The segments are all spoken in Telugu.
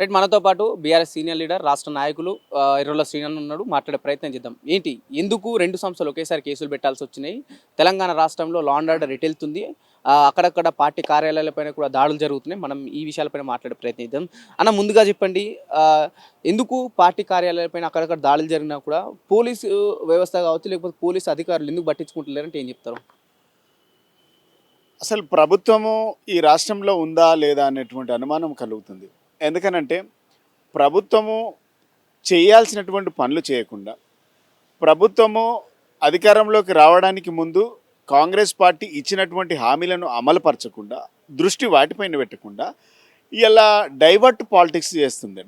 రైట్ మనతో పాటు బీఆర్ఎస్ సీనియర్ లీడర్ రాష్ట్ర నాయకులు ఎర్రల శ్రీనివాస్ ఉన్నాడు. మాట్లాడే ప్రయత్నం చేద్దాం. ఏంటి ఎందుకు రెండు సంస్థలు ఒకేసారి కేసులు పెట్టాల్సి వచ్చినాయి? తెలంగాణ రాష్ట్రంలో లా అండ్ ఆర్డర్ ఎటెళ్తుంది? అక్కడక్కడ పార్టీ కార్యాలయాలపైన కూడా దాడులు జరుగుతున్నాయి. మనం ఈ విషయాలపైన మాట్లాడే ప్రయత్నం చేద్దాం. అన్న ముందుగా చెప్పండి, ఎందుకు పార్టీ కార్యాలయాలపైన అక్కడక్కడ దాడులు జరిగినా కూడా పోలీసు వ్యవస్థ కావచ్చు, లేకపోతే పోలీసు అధికారులు ఎందుకు పట్టించుకుంటలేరంటే ఏం చెప్తారు? అసలు ప్రభుత్వము ఈ రాష్ట్రంలో ఉందా లేదా అనేటువంటి అనుమానం కలుగుతుంది. ఎందుకనంటే ప్రభుత్వము చేయాల్సినటువంటి పనులు చేయకుండా, ప్రభుత్వము అధికారంలోకి రావడానికి ముందు కాంగ్రెస్ పార్టీ ఇచ్చినటువంటి హామీలను అమలుపరచకుండా, దృష్టి వాటిపైన పెట్టకుండా ఇలా డైవర్ట్ పాలిటిక్స్ చేస్తుంది,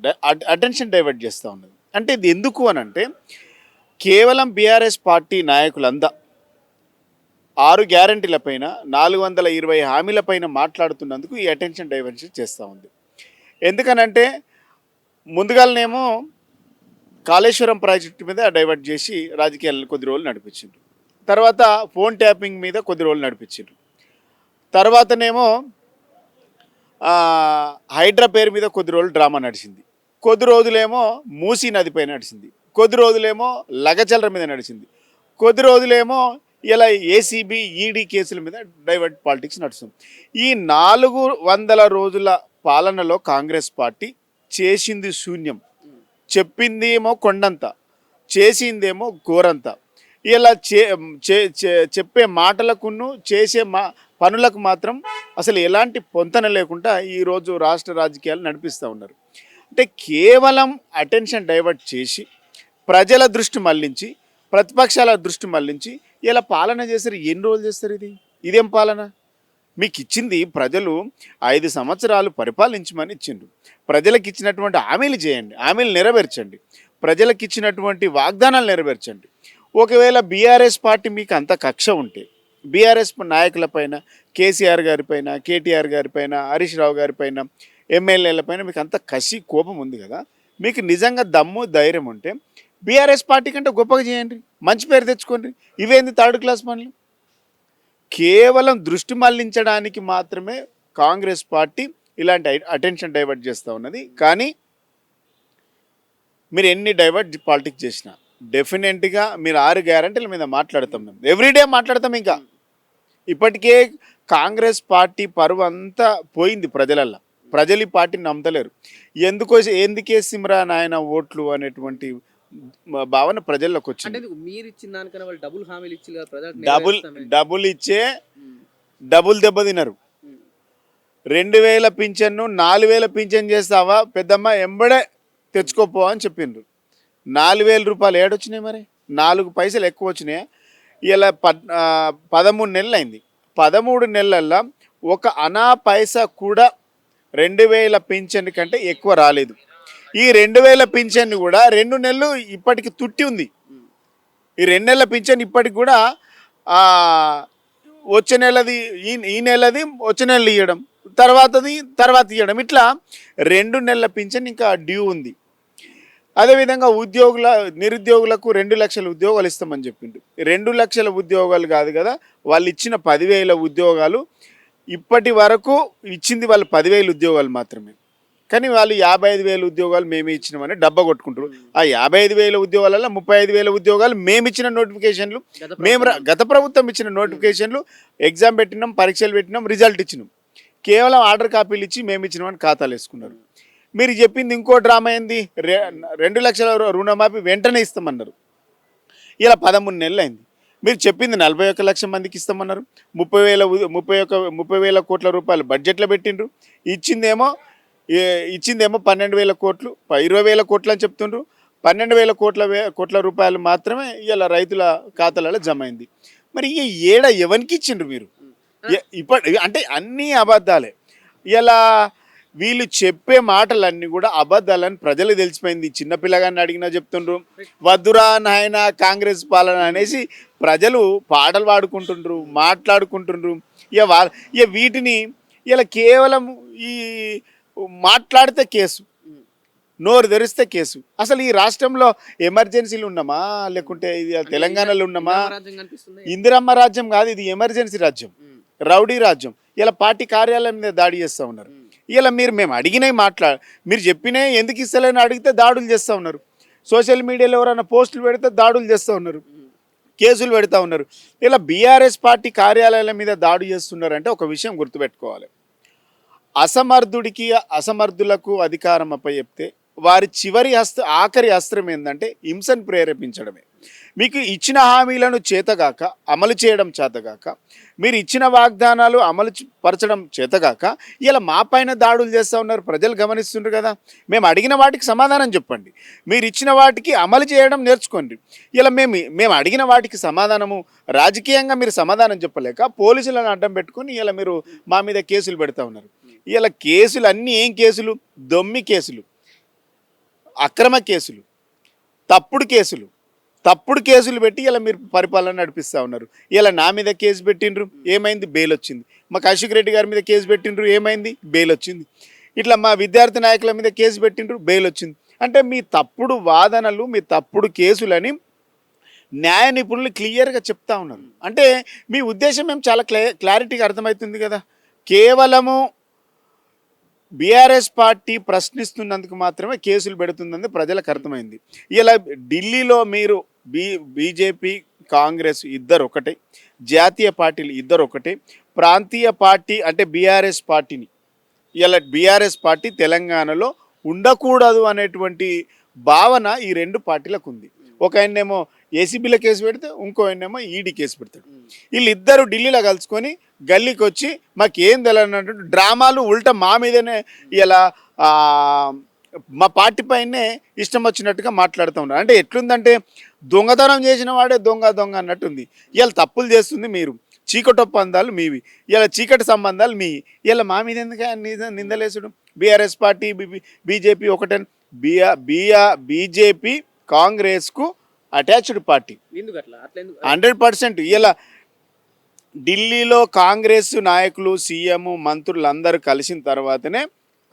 అటెన్షన్ డైవర్ట్ చేస్తూ ఉన్నది. అంటే ఇది ఎందుకు అనంటే కేవలం బీఆర్ఎస్ పార్టీ నాయకులంతా 6 గ్యారంటీలపైన 420 హామీలపైన మాట్లాడుతున్నందుకు ఈ అటెన్షన్ డైవర్షన్ చేస్తూ ఉంది. ఎందుకనంటే ముందుగానేమో కాళేశ్వరం ప్రాజెక్టు మీద డైవర్ట్ చేసి రాజకీయాలను కొద్ది రోజులు నడిపించిండ్రు. తర్వాత ఫోన్ ట్యాపింగ్ మీద కొద్ది రోజులు నడిపించిండ్రు. తర్వాతనేమో హైడ్రా పేరు మీద కొద్ది రోజులు డ్రామా నడిచింది. కొద్ది రోజులేమో మూసీ నదిపై నడిచింది. కొద్ది రోజులేమో లగచల్ర మీద నడిచింది. కొద్ది రోజులేమో ఇలా ఏసీబీ ఈడీ కేసుల మీద డైవర్ట్ పాలిటిక్స్ నడుస్తుంది. ఈ 400 రోజుల పాలనలో కాంగ్రెస్ పార్టీ చేసింది శూన్యం, చెప్పిందేమో కొండంత, చేసిందేమో ఘోరంత. ఇలా చెప్పే మాటలకును చేసే పనులకు మాత్రం అసలు ఎలాంటి పొంతన లేకుండా ఈరోజు రాష్ట్ర రాజకీయాలు నడిపిస్తూ ఉన్నారు. అంటే కేవలం అటెన్షన్ డైవర్ట్ చేసి ప్రజల దృష్టి మళ్లించి, ప్రతిపక్షాల దృష్టి మళ్లించి ఇలా పాలన చేస్తారు. ఎన్ని రోజులు చేస్తారు? ఇదేం పాలన? మీకు ఇచ్చింది ప్రజలు 5 సంవత్సరాలు పరిపాలించమని ఇచ్చిండ్రు. ప్రజలకు ఇచ్చినటువంటి హామీలు చేయండి, హామీలు నెరవేర్చండి, ప్రజలకు ఇచ్చినటువంటి వాగ్దానాలు నెరవేర్చండి. ఒకవేళ బీఆర్ఎస్ పార్టీ మీకు అంత కక్ష ఉంటే, బీఆర్ఎస్ నాయకులపైన, కేసీఆర్ గారిపైన, కేటీఆర్ గారిపైన, హరీష్ రావు గారిపైన, ఎమ్మెల్యేలపైన మీకు అంత కసి కోపం ఉంది కదా, మీకు నిజంగా దమ్ము ధైర్యం ఉంటే బీఆర్ఎస్ పార్టీ కంటే గొప్పగా చేయండి, మంచి పేరు తెచ్చుకోండి. ఇవేంది 3rd క్లాస్ పనులు? కేవలం దృష్టి మళ్లించడానికి మాత్రమే కాంగ్రెస్ పార్టీ ఇలాంటి అటెన్షన్ డైవర్ట్ చేస్తూ ఉన్నది. కానీ మీరు ఎన్ని డైవర్ట్ పాలిటిక్స్ చేసినా డెఫినెట్గా మీరు 6 గ్యారంటీల మీద మాట్లాడతాం, మేము ఎవ్రీడే మాట్లాడతాం. ఇంకా ఇప్పటికే కాంగ్రెస్ పార్టీ పరువు అంతా పోయింది ప్రజలల్లో. ప్రజలు ఈ పార్టీని నమ్మతలేరు. ఎందుకేసిమ్రా నాయన ఓట్లు అనేటువంటి భావన ప్రజల్లోకి వచ్చింది. డబుల్ ఇచ్చే డబుల్ దెబ్బ తినరు. 2000 పింఛన్ను 4000 పింఛన్ చేస్తావా పెద్దమ్మ, ఎంబడే తెచ్చుకోపో అని చెప్పిండ్రు. 4000 రూపాయలు ఏడొచ్చినాయి? మరి 4 పైసలు ఎక్కువ వచ్చినాయి. ఇలా 13 నెలలు అయింది. 13 నెలల్లో ఒక అనా పైసా కూడా 2000 పింఛన్ కంటే ఎక్కువ రాలేదు. ఈ 2000 పింఛన్ కూడా 2 నెలలు ఇప్పటికి తుట్టి ఉంది. ఈ 2 నెలల పింఛన్ ఇప్పటికి కూడా వచ్చే నెలది ఈ నెలది వచ్చే నెలలు ఇవ్వడం, తర్వాత ఇవ్వడం, ఇట్లా 2 నెలల పింఛన్ ఇంకా డ్యూ ఉంది. అదేవిధంగా నిరుద్యోగులకు 2 లక్షల ఉద్యోగాలు ఇస్తామని చెప్పిండు. 2 లక్షల ఉద్యోగాలు కాదు కదా, వాళ్ళు ఇచ్చిన 10,000 ఉద్యోగాలు ఇప్పటి వరకు ఇచ్చింది వాళ్ళు 10,000 ఉద్యోగాలు మాత్రమే. కానీ వాళ్ళు 55,000 ఉద్యోగాలు మేమే ఇచ్చినామని డబ్బా కొట్టుకుంటారు. ఆ 55,000 ఉద్యోగాలలో 35,000 ఉద్యోగాలు మేమిచ్చిన నోటిఫికేషన్లు, గత ప్రభుత్వం ఇచ్చిన నోటిఫికేషన్లు, ఎగ్జామ్ పెట్టినాం, పరీక్షలు పెట్టినాం, రిజల్ట్ ఇచ్చినాం. కేవలం ఆర్డర్ కాపీలు ఇచ్చి మేము ఇచ్చినామని ఖాతాలు వేసుకున్నారు. మీరు చెప్పింది ఇంకో డ్రామా ఏంది? 2 లక్షల రుణమాఫీ వెంటనే ఇస్తామన్నారు. ఇలా 13 నెలలు అయింది. మీరు చెప్పింది 41 లక్షల మందికి ఇస్తామన్నారు. 30,000 కోట్ల రూపాయలు బడ్జెట్లో పెట్టిండ్రు. ఇచ్చిందేమో 12,000 కోట్లు, 20,000 కోట్లు అని చెప్తుండ్రు. 12,000 కోట్ల రూపాయలు మాత్రమే ఇలా రైతుల ఖాతాలలో జమ అయింది. మరి ఈ ఎవరికి ఇచ్చిండ్రు మీరు? అంటే అన్నీ అబద్ధాలే. ఇలా వీళ్ళు చెప్పే మాటలన్నీ కూడా అబద్ధాలని ప్రజలకు తెలిసిపోయింది. చిన్నపిల్లగాన్ని అడిగినా చెప్తుండ్రు వద్దురా నాయన కాంగ్రెస్ పాలన అనేసి. ప్రజలు పాటలు పాడుకుంటుండ్రు, మాట్లాడుకుంటుండ్రు. ఇక వీటిని ఇలా కేవలం ఈ మాట్లాడితే కేసు, నోరు తెరిస్తే కేసు. అసలు ఈ రాష్ట్రంలో ఎమర్జెన్సీలు ఉన్నామా, లేకుంటే ఇది తెలంగాణలో ఉన్నామా? ఇందిరమ్మ రాజ్యం కాదు, ఇది ఎమర్జెన్సీ రాజ్యం, రౌడీ రాజ్యం. ఇలా పార్టీ కార్యాలయం మీద దాడి చేస్తూ ఉన్నారు. ఇలా మేము అడిగినవి మీరు చెప్పినవి ఎందుకు ఇస్తలేని అడిగితే దాడులు చేస్తూ ఉన్నారు. సోషల్ మీడియాలో ఎవరైనా పోస్టులు పెడితే దాడులు చేస్తూ ఉన్నారు, కేసులు పెడతా ఉన్నారు. ఇలా బీఆర్ఎస్ పార్టీ కార్యాలయాల మీద దాడి చేస్తున్నారంటే ఒక విషయం గుర్తుపెట్టుకోవాలి. అసమర్థులకు అధికారం అప్పచెప్తే వారి ఆఖరి అస్త్రం ఏంటంటే హింసను ప్రేరేపించడమే. మీకు ఇచ్చిన హామీలను చేతగాక అమలు చేయడం చేతగాక, మీరు ఇచ్చిన వాగ్దానాలు పరచడం చేతగాక ఇలా మా పైన దాడులు చేస్తూ ఉన్నారు. ప్రజలు గమనిస్తుండ్రు కదా. మేము అడిగిన వాటికి సమాధానం చెప్పండి, మీరు ఇచ్చిన వాటికి అమలు చేయడం నేర్చుకోండి. ఇలా మేము అడిగిన వాటికి సమాధానము రాజకీయంగా మీరు సమాధానం చెప్పలేక పోలీసులను అడ్డం పెట్టుకొని ఇలా మీరు మా మీద కేసులు పెడతా ఉన్నారు. ఇలా కేసులు అన్నీ ఏం కేసులు? దొమ్మి కేసులు, అక్రమ కేసులు, తప్పుడు కేసులు పెట్టి ఇలా మీరు పరిపాలన నడిపిస్తూ ఉన్నారు. ఇలా నా మీద కేసు పెట్టిండ్రు, ఏమైంది? బెయిల్ వచ్చింది. మా కౌశిక్ రెడ్డి గారి మీద కేసు పెట్టిండ్రు, ఏమైంది? బెయిల్ వచ్చింది. ఇట్లా మా విద్యార్థి నాయకుల మీద కేసు పెట్టిండ్రు, బెయిల్ వచ్చింది. అంటే మీ తప్పుడు వాదనలు, మీ తప్పుడు కేసులని న్యాయ నిపుణులు క్లియర్గా చెప్తా ఉన్నారు. అంటే మీ ఉద్దేశం మేము చాలా క్లారిటీగా అర్థమవుతుంది కదా. కేవలము బీఆర్ఎస్ పార్టీ ప్రశ్నిస్తున్నందుకు మాత్రమే కేసులు పెడుతుందని ప్రజలకు అర్థమైంది. ఇలా ఢిల్లీలో మీరు బీజేపీ కాంగ్రెస్ ఇద్దరు ఒకటే, జాతీయ పార్టీలు ఇద్దరు ఒకటే, ప్రాంతీయ పార్టీ అంటే బీఆర్ఎస్ పార్టీని ఇలా బీఆర్ఎస్ పార్టీ తెలంగాణలో ఉండకూడదు అనేటువంటి భావన ఈ రెండు పార్టీలకు ఉంది. ఒక ఆయనేమో ఏసీబీలో కేసు పెడితే ఇంకో ఆయనేమో ఈడీ కేసు పెడతాడు. వీళ్ళిద్దరూ ఢిల్లీలో కలుసుకొని గల్లీకి వచ్చి మాకేం తెలియనటువంటి డ్రామాలు ఉల్టా మా మీదనే ఇలా మా పార్టీ పైనే ఇష్టం వచ్చినట్టుగా మాట్లాడుతూ ఉన్నారు. అంటే ఎట్లుందంటే దొంగతనం చేసిన వాడే దొంగ అన్నట్టుంది. ఇలా తప్పులు చేస్తుంది మీరు, చీకటి ఒప్పందాలు మీవి, ఇలా చీకటి సంబంధాలు మీ, ఇలా మా మీద ఎందుకు నిందలేసుడు? బీఆర్ఎస్ పార్టీ బీజేపీ ఒకటే. బీజేపీ కాంగ్రెస్కు అటాచ్డ్ పార్టీ 100%. ఇలా ఢిల్లీలో కాంగ్రెస్ నాయకులు, సీఎం, మంత్రులు అందరూ కలిసిన తర్వాతనే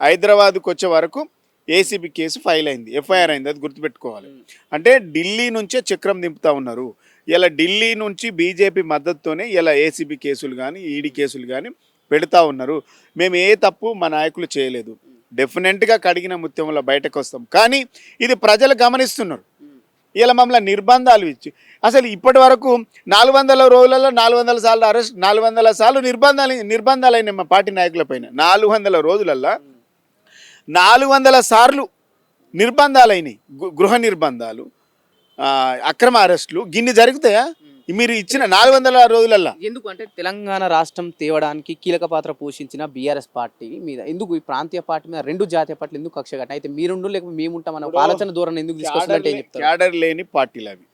హైదరాబాద్కు వచ్చే వరకు ఏసీబీ కేసు ఫైల్ అయింది, ఎఫ్ఐఆర్ అయింది. అది గుర్తుపెట్టుకోవాలి. అంటే ఢిల్లీ నుంచే చక్రం దింపుతూ ఉన్నారు. ఇలా ఢిల్లీ నుంచి బీజేపీ మద్దతుతోనే ఇలా ఏసీబీ కేసులు కానీ ఈడీ కేసులు కానీ పెడతా ఉన్నారు. మేము ఏ తప్పు మా నాయకులు చేయలేదు. డెఫినెట్గా కడిగిన ముత్యంలో బయటకు వస్తాం. కానీ ఇది ప్రజలు గమనిస్తున్నారు. ఇలా మమ్మల్ని నిర్బంధాలు ఇచ్చి అసలు ఇప్పటి వరకు 400 రోజులలో 400 సార్లు అరెస్ట్, 400 సార్లు నిర్బంధాలు అయినాయి మా పార్టీ నాయకుల పైన. 400 రోజులల్లో 400 సార్లు నిర్బంధాలైనాయి. గృహ నిర్బంధాలు, అక్రమ అరెస్టులు గిన్ని జరుగుతాయా మీరు ఇచ్చిన 400 రోజులల్లో? ఎందుకు అంటే తెలంగాణ రాష్ట్రం తేవడానికి కీలక పాత్ర పోషించిన బీఆర్ఎస్ పార్టీ మీద ఎందుకు ఈ ప్రాంతీయ పార్టీ మీద రెండు జాతీయ పార్టీలు ఎందుకు కక్ష కట్టిన? అయితే మీరుండు లేకపోతే మేముంటాం అన్న ఆలోచన ధోరణి ఎందుకు తీసుకొస్తున్నట్టు ఏం చెప్తారు? క్యాడర్ లేని పార్టీలు అవి.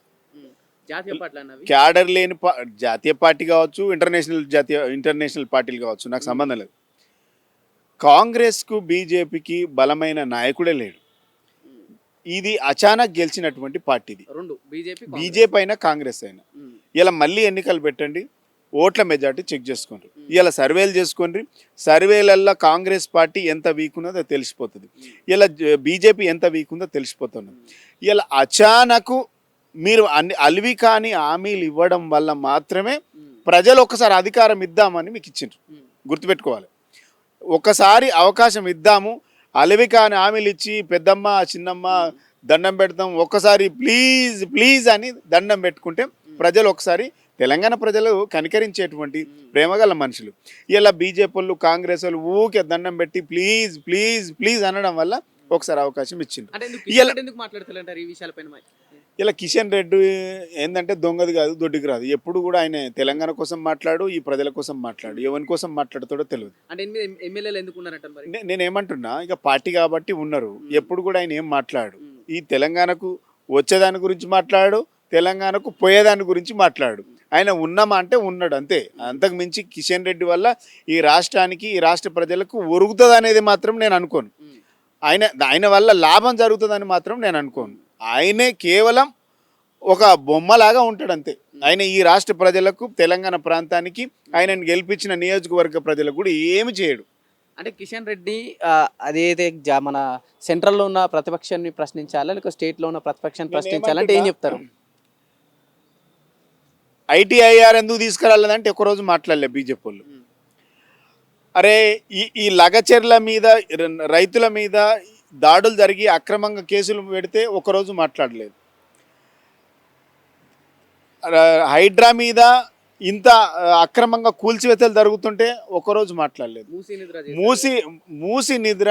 జాతీయ పార్టీలు అన్నవి క్యాడర్ లేని జాతీయ పార్టీ కావచ్చు, ఇంటర్నేషనల్ పార్టీలు కావచ్చు, నాకు సంబంధం లేదు. కాంగ్రెస్కు బీజేపీకి బలమైన నాయకుడే లేడు. ఇది అచానక్ గెలిచినటువంటి పార్టీది. బీజేపీ అయినా కాంగ్రెస్ అయినా ఇలా మళ్ళీ ఎన్నికలు పెట్టండి, ఓట్ల మెజార్టీ చెక్ చేసుకోండి. ఇలా సర్వేలు చేసుకోండి. సర్వేలల్లో కాంగ్రెస్ పార్టీ ఎంత వీక్ ఉన్నదో తెలిసిపోతుంది, ఇలా బీజేపీ ఎంత వీక్ ఉందో తెలిసిపోతుంది. ఇలా అచానకు మీరు అలివి కాని హామీలు ఇవ్వడం వల్ల మాత్రమే ప్రజలు ఒకసారి అధికారం ఇద్దామని మీకు ఇచ్చిండ్రు. గుర్తుపెట్టుకోవాలి. ఒకసారి అవకాశం ఇద్దాము, అలివి కాని హామీలు ఇచ్చి పెద్దమ్మ చిన్నమ్మ దండం పెడతాం, ఒక్కసారి ప్లీజ్ ప్లీజ్ అని దండం పెట్టుకుంటే ప్రజలు ఒకసారి తెలంగాణ ప్రజలు కనికరించేటువంటి ప్రేమగల మనుషులు. ఇలా బీజేపీ వాళ్ళు, కాంగ్రెస్ వాళ్ళు ఊకే దండం పెట్టి ప్లీజ్ ప్లీజ్ ప్లీజ్ అనడం వల్ల ఒకసారి అవకాశం ఇచ్చింది. ఇలా కిషన్ రెడ్డి ఏంటంటే దొంగది కాదు, దొడ్డికి రాదు. ఎప్పుడు కూడా ఆయన తెలంగాణ కోసం మాట్లాడు, ఈ ప్రజల కోసం మాట్లాడు, ఎవరి కోసం మాట్లాడుతాడో తెలియదు. నేనేమంటున్నా, ఇక పార్టీ కాబట్టి ఉన్నారు. ఎప్పుడు కూడా ఆయన ఏం మాట్లాడు, ఈ తెలంగాణకు వచ్చేదాని గురించి మాట్లాడు, తెలంగాణకు పోయేదాని గురించి మాట్లాడు. ఆయన ఉన్నామా అంటే ఉన్నాడు అంతే. అంతకు మించి కిషన్ రెడ్డి వల్ల ఈ రాష్ట్రానికి, ఈ రాష్ట్ర ప్రజలకు ఒరుగుతుంది అనేది మాత్రం నేను అనుకోను. ఆయన వల్ల లాభం జరుగుతుందని మాత్రం నేను అనుకోను. ఆయనే కేవలం ఒక బొమ్మలాగా ఉంటాడు అంతే. ఆయన ఈ రాష్ట్ర ప్రజలకు, తెలంగాణ ప్రాంతానికి, ఆయనను గెలిపించిన నియోజకవర్గ ప్రజలకు కూడా ఏమి చేయడు. అంటే కిషన్ రెడ్డి అదేదే మన సెంట్రల్లో ఉన్న ప్రతిపక్షాన్ని ప్రశ్నించాలా, లేక స్టేట్లో ఉన్న ప్రతిపక్షాన్ని ప్రశ్నించాలంటే ఏం చెప్తారు? ఐటీఐఆర్ ఎందుకు తీసుకురాలేదంటే ఒకరోజు మాట్లాడలే బీజేపీ వాళ్ళు. అరే ఈ లగచెర్ల మీద రైతుల మీద దాడులు జరిగి అక్రమంగా కేసులు పెడితే ఒకరోజు మాట్లాడలేదు. హైడ్రా మీద ఇంత అక్రమంగా కూల్చివేతలు జరుగుతుంటే ఒకరోజు మాట్లాడలేదు. మూసి నిద్ర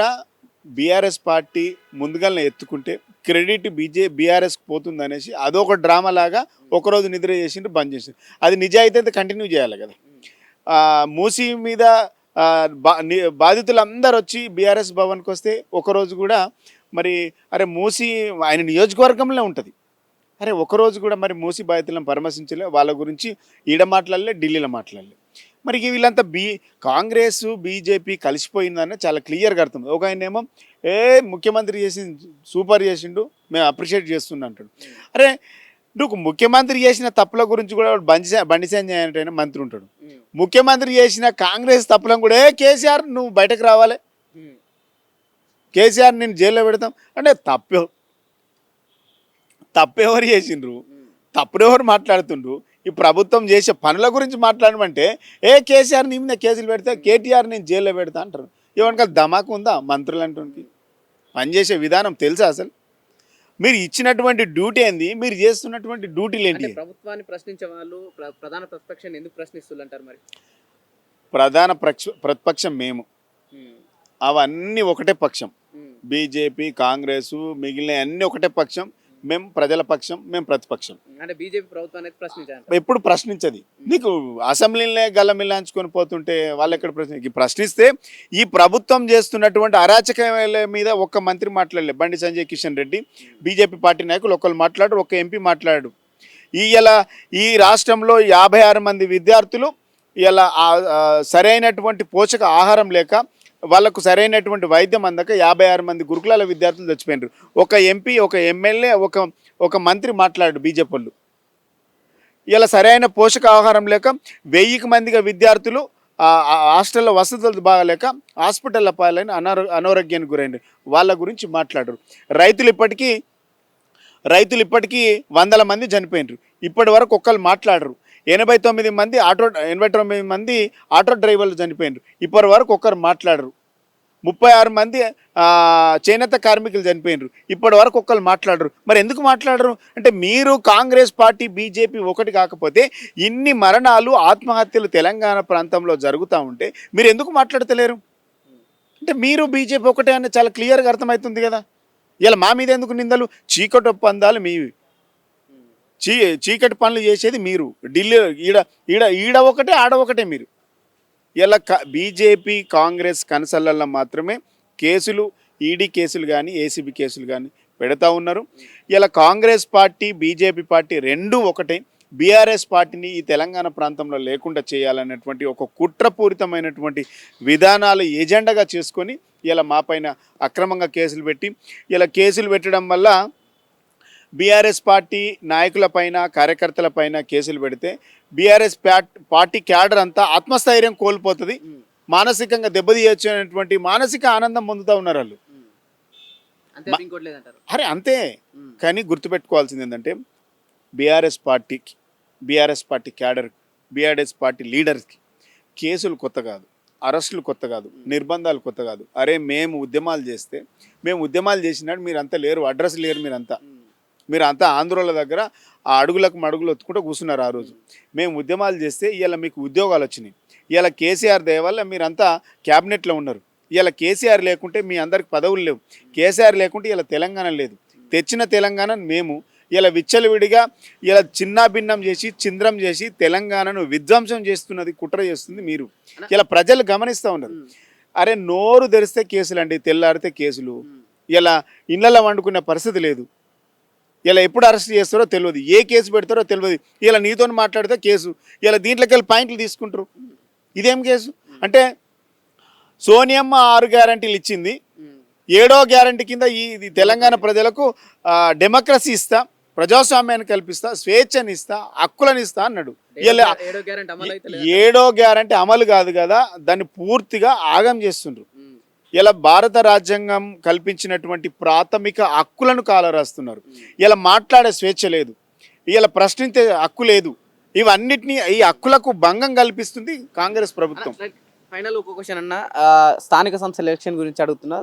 బీఆర్ఎస్ పార్టీ ముందుగానే ఎత్తుకుంటే క్రెడిట్ బీఆర్ఎస్కి పోతుంది అనేసి అదొక డ్రామా లాగా ఒకరోజు నిద్ర చేసిండ్రు, బంద్ చేసిండ్రు. అది నిజాయితీ అయితే కంటిన్యూ చేయాలి కదా. మూసి మీద బాధితులందరూ వచ్చి బీఆర్ఎస్ భవన్కి వస్తే ఒకరోజు కూడా మరి అరే మూసి ఆయన నియోజకవర్గంలో ఉంటుంది, అరే ఒకరోజు కూడా మరి మూసి బాధితులను పరామర్శించలే, వాళ్ళ గురించి ఈడ మాట్లాడలే, ఢిల్లీలో మాట్లాడలే. మరి వీళ్ళంతా కాంగ్రెస్ బీజేపీ కలిసిపోయిందని చాలా క్లియర్గా అర్థం. ఒక ఆయన ఏమో ముఖ్యమంత్రి చేసింది సూపర్ చేసిండు, మేము అప్రిషియేట్ చేస్తున్నా అంటాడు. అరే నువ్వు ముఖ్యమంత్రి చేసిన తప్పుల గురించి కూడా బండి సంజయ్ అంటే మంత్రి ఉంటాడు. ముఖ్యమంత్రి చేసిన కాంగ్రెస్ తప్పులను కూడా కేసీఆర్ నువ్వు బయటకు రావాలి, కేసీఆర్ నేను జైల్లో పెడతాం అంటే తప్పెవరు చేసిండ్రు, తప్పుడెవరు మాట్లాడుతుండ్రు. ఈ ప్రభుత్వం చేసే పనుల గురించి మాట్లాడమంటే కేసీఆర్ నీ మీద కేసులు పెడితే కేటీఆర్ నేను జైల్లో పెడతా అంటారు. ఎవరికైనా ధమాకు ఉందా మంత్రులు అంటుంటే? పనిచేసే విధానం తెలుసా అసలు? మీరు ఇచ్చినటువంటి డ్యూటీ ఏంది, మీరు చేస్తున్నటువంటి డ్యూటీలు ఏంటి? ప్రభుత్వాన్ని ప్రశ్నించే వాళ్ళు ప్రధాన ప్రతిపక్షాన్ని ఎందుకు ప్రశ్నిస్తుంటారు? మరి ప్రధాన ప్రతిపక్షం మేము, అవన్నీ ఒకటే పక్షం. బీజేపీ కాంగ్రెస్ మిగిలిన అన్నీ ఒకటే పక్షం. మేము ప్రజల పక్షం, మేము ప్రతిపక్షం. అంటే బీజేపీ ప్రభుత్వాన్ని ప్రశ్నించాలి, ఎప్పుడు ప్రశ్నించది. నీకు అసెంబ్లీనే గల్లమిల్లాంచుకొని పోతుంటే వాళ్ళు ఎక్కడ ప్రశ్నిస్తే ఈ ప్రభుత్వం చేస్తున్నటువంటి అరాచకాల మీద ఒక్క మంత్రి మాట్లాడలే. బండి సంజయ్ కిషన్ రెడ్డి బీజేపీ పార్టీ నాయకులు ఒకళ్ళు మాట్లాడు, ఒక ఎంపీ మాట్లాడు. ఈ రాష్ట్రంలో 56 మంది విద్యార్థులు ఇలా సరైనటువంటి పోషక ఆహారం లేక వాళ్ళకు సరైనటువంటి వైద్యం అందక 56 మంది గురుకులాల విద్యార్థులు చచ్చిపోయినారు. ఒక ఎంపీ, ఒక ఎమ్మెల్యే, ఒక మంత్రి మాట్లాడు బీజేపీ వాళ్ళు. ఇలా సరైన పోషక ఆహారం లేక 1000 మందిగా విద్యార్థులు హాస్టల్లో వసతులు బాగాలేక హాస్పిటల్లో పాలైన అనారోగ్యానికి గురైన వాళ్ళ గురించి మాట్లాడరు. రైతులు ఇప్పటికీ 100 మంది చనిపోయినారు. ఇప్పటి వరకు ఒక్కళ్ళు మాట్లాడరు. 89 మంది ఆటో డ్రైవర్లు చనిపోయినారు. ఇప్పటి వరకు ఒక్కరు మాట్లాడరు. 36 మంది చేనేత కార్మికులు చనిపోయినారు. ఇప్పటి వరకు ఒక్కరు మాట్లాడరు. మరి ఎందుకు మాట్లాడరు అంటే మీరు కాంగ్రెస్ పార్టీ బీజేపీ ఒకటి కాకపోతే ఇన్ని మరణాలు ఆత్మహత్యలు తెలంగాణ ప్రాంతంలో జరుగుతూ ఉంటే మీరు ఎందుకు మాట్లాడతలేరు? అంటే మీరు బీజేపీ ఒకటే అని చాలా క్లియర్గా అర్థమవుతుంది కదా. ఇలా మా మీద ఎందుకు నిందలు? చీకటి ఒప్పందాలు మీవి, చీకటి పనులు చేసేది మీరు. ఢిల్లీ ఈడ ఒకటే ఆడ ఒకటే మీరు. ఇలా బీజేపీ కాంగ్రెస్ కనసల్లల్లో మాత్రమే కేసులు, ఈడీ కేసులు కానీ ఏసీబీ కేసులు కానీ పెడతా ఉన్నారు. ఇలా కాంగ్రెస్ పార్టీ బీజేపీ పార్టీ రెండూ ఒకటే. బీఆర్ఎస్ పార్టీని ఈ తెలంగాణ ప్రాంతంలో లేకుండా చేయాలనేటువంటి ఒక కుట్రపూరితమైనటువంటి విధానాలు ఎజెండాగా చేసుకొని ఇలా మా పైన అక్రమంగా కేసులు పెట్టి ఇలా కేసులు పెట్టడం వల్ల బీఆర్ఎస్ పార్టీ నాయకులపైన కార్యకర్తలపైన కేసులు పెడితే బీఆర్ఎస్ పార్టీ క్యాడర్ అంతా ఆత్మస్థైర్యం కోల్పోతుంది, మానసికంగా దెబ్బతీయొచ్చినటువంటి మానసిక ఆనందం పొందుతూ ఉన్నారు వాళ్ళు. అరే అంతే. కానీ గుర్తుపెట్టుకోవాల్సింది ఏంటంటే BRS party cadre, BRS party లీడర్స్కి కేసులు కొత్త కాదు, అరెస్టులు కొత్త కాదు, నిర్బంధాలు కొత్త కాదు. అరే మేము ఉద్యమాలు చేసినట్టు మీరంతా లేరు, అడ్రస్ లేరు. మీరంతా ఆంధ్రోల దగ్గర ఆ అడుగులకు మడుగులు ఒత్తుకుంటూ కూర్చున్నారు. ఆ రోజు మేము ఉద్యమాలు చేస్తే ఇలా మీకు ఉద్యోగాలు వచ్చినాయి. ఇలా కేసీఆర్ దయ వల్ల మీరంతా క్యాబినెట్లో ఉన్నారు. ఇలా కేసీఆర్ లేకుంటే మీ అందరికి పదవులు లేవు. కేసీఆర్ లేకుంటే ఇలా తెలంగాణ లేదు. తెచ్చిన తెలంగాణ మేము ఇలా విచ్చలవిడిగా ఇలా చిన్నాభిన్నం చేసి చింద్రం చేసి తెలంగాణను విధ్వంసం చేస్తున్నది, కుట్ర చేస్తుంది మీరు. ఇలా ప్రజలు గమనిస్తూ ఉన్నారు. అరే నోరు తెరిస్తే కేసులు అండి, తెల్లారితే కేసులు. ఇలా ఇళ్లలో వండుకునే పరిస్థితి లేదు. ఇలా ఎప్పుడు అరెస్ట్ చేస్తారో తెలియదు, ఏ కేసు పెడతారో తెలియదు. ఇలా నీతో మాట్లాడితే కేసు, ఇలా దీంట్లోకి వెళ్ళి పాయింట్లు తీసుకుంటారు. ఇదేం కేసు అంటే సోనియమ్మ 6 గ్యారంటీలు ఇచ్చింది, 7వ గ్యారంటీ కింద ఈ తెలంగాణ ప్రజలకు డెమోక్రసీ ఇస్తా, ప్రజాస్వామ్యాన్ని కల్పిస్తా, స్వేచ్ఛని ఇస్తా, హక్కులను ఇస్తా అన్నాడు. ఇలా 7వ గ్యారంటీ అమలు కాదు కదా, దాన్ని పూర్తిగా ఆగం చేస్తుండ్రు. ఇలా భారత రాజ్యాంగం కల్పించినటువంటి ప్రాథమిక హక్కులను కాలరాస్తున్నారు. ఇలా మాట్లాడే స్వేచ్ఛ లేదు, ఇలా ప్రశ్నించే హక్కు లేదు. ఇవన్నిటినీ ఈ హక్కులకు భంగం కల్పిస్తుంది కాంగ్రెస్ ప్రభుత్వం. ఫైనల్ ఒక క్వశ్చన్ అన్న, స్థానిక సంస్థల ఎలక్షన్ గురించి అడుగుతున్నా.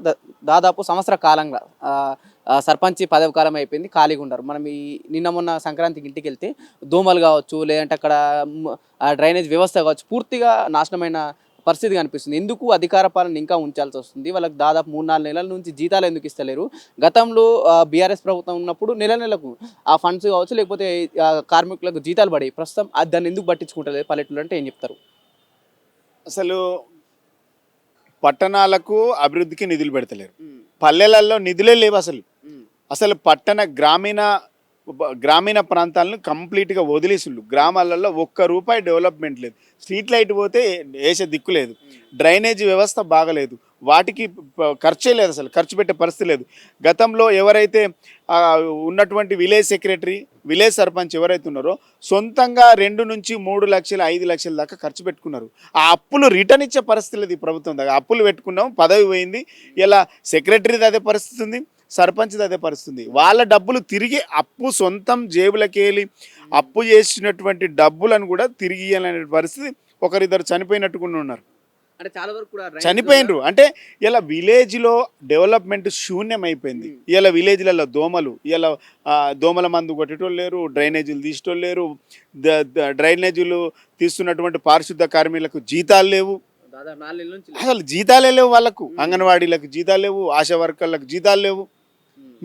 దాదాపు సంవత్సర కాలంగా సర్పంచ్ పదవి కాలం అయిపోయింది, ఖాళీగా ఉన్నారు. మనం ఈ నిన్న మొన్న సంక్రాంతికి ఇంటికి వెళ్తే దోమలు కావచ్చు, లేదంటే అక్కడ డ్రైనేజ్ వ్యవస్థ కావచ్చు, పూర్తిగా నాశనమైన పరిస్థితి కనిపిస్తుంది. ఎందుకు అధికార పాలన ఇంకా ఉంచాల్సి వస్తుంది? వాళ్ళకి దాదాపు 3-4 నెలల నుంచి జీతాలు ఎందుకు ఇస్తలేరు? గతంలో బీఆర్ఎస్ ప్రభుత్వం ఉన్నప్పుడు నెల నెలకు ఆ ఫండ్స్ కావచ్చు, లేకపోతే కార్మికులకు జీతాలు పడేవి. ప్రస్తుతం దాన్ని ఎందుకు పట్టించుకుంటలేదు పల్లెటూరు అంటే ఏం చెప్తారు? అసలు పట్టణాలకు అభివృద్ధికి నిధులు పెడతలేరు, పల్లెలలో నిధులే లేవు. అసలు అసలు గ్రామీణ ప్రాంతాలను కంప్లీట్గా వదిలేసిండు. గ్రామాలలో ఒక్క రూపాయి డెవలప్మెంట్ లేదు. స్ట్రీట్ లైట్ పోతే వేసే దిక్కు లేదు, డ్రైనేజీ వ్యవస్థ బాగలేదు, వాటికి ఖర్చే లేదు, అసలు ఖర్చు పెట్టే పరిస్థితి లేదు. గతంలో ఎవరైతే ఉన్నటువంటి విలేజ్ సెక్రటరీ, విలేజ్ సర్పంచ్ ఎవరైతే ఉన్నారో సొంతంగా 2 నుంచి 3 లక్షలు 5 లక్షల దాకా ఖర్చు పెట్టుకున్నారు. ఆ అప్పులు రిటర్న్ ఇచ్చే పరిస్థితి లేదు ఈ ప్రభుత్వం దగ్గర. అప్పులు పెట్టుకున్నాం, పదవి పోయింది. ఇలా సెక్రటరీది అదే పరిస్థితి ఉంది, సర్పంచ్ది అదే పరిస్థితి. వాళ్ళ డబ్బులు తిరిగి అప్పు సొంతం జేబులకెళ్ళి అప్పు చేసినటువంటి డబ్బులను కూడా తిరిగి ఇవ్వాలనే పరిస్థితి. ఒకరిద్దరు చనిపోయినట్టుగా ఉన్నారు, అంటే చాలా వరకు కూడా చనిపోయినరు. అంటే ఇలా విలేజ్లో డెవలప్మెంట్ శూన్యం అయిపోయింది. ఇలా విలేజ్లలో దోమలు, ఇలా దోమల మందు కొట్టేటోళ్ళు లేరు, డ్రైనేజీలు తీసేటోళ్ళు లేరు, డ్రైనేజీలు తీస్తున్నటువంటి పారిశుద్ధ కార్మికులకు జీతాలు లేవు. దాదాపు 4 నెలల నుంచి అసలు జీతాలే లేవు వాళ్ళకు, అంగన్వాడీలకు జీతాలు లేవు, ఆశా వర్కర్లకు జీతాలు లేవు.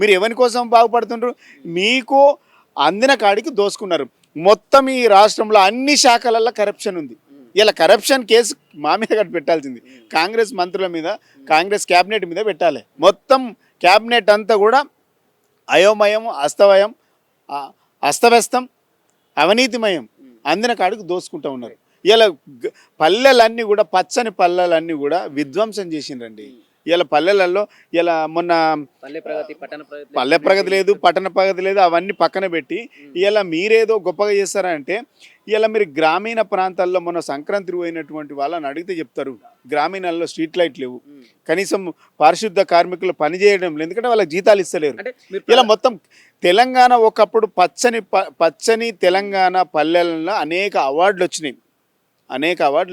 మీరు ఎవరి కోసం బాగుపడుతుండ్రు? మీకు అందిన కాడికి దోసుకున్నారు. మొత్తం ఈ రాష్ట్రంలో అన్ని శాఖలలో కరప్షన్ ఉంది. ఇలా కరప్షన్ కేసు మా మీద కట్టి పెట్టాల్సింది, కాంగ్రెస్ మంత్రుల మీద, కాంగ్రెస్ క్యాబినెట్ మీద పెట్టాలి. మొత్తం క్యాబినెట్ అంతా కూడా అయోమయం, అస్తవ్యస్తం, అవినీతిమయం, అందిన కాడికి దోసుకుంటూ ఉన్నారు. ఇలా పల్లెలన్నీ కూడా, పచ్చని పల్లెలన్నీ కూడా విధ్వంసం చేసిండ్రండి. ఇలా పల్లెలలో ఇలా మొన్న పల్లె ప్రగతి లేదు, పట్టణ ప్రగతి లేదు, అవన్నీ పక్కన పెట్టి ఇలా మీరేదో గొప్పగా చేస్తారంటే, ఇలా మీరు గ్రామీణ ప్రాంతాల్లో మొన్న సంక్రాంతి పోయినటువంటి వాళ్ళని అడిగితే చెప్తారు, గ్రామీణాల్లో స్ట్రీట్ లైట్ లేవు, కనీసం పారిశుద్ధ కార్మికులు పని చేయడం లేదు, ఎందుకంటే వాళ్ళకి జీతాలు ఇస్తలేరు. ఇలా మొత్తం తెలంగాణ ఒకప్పుడు పచ్చని తెలంగాణ పల్లెలలో అనేక అవార్డులు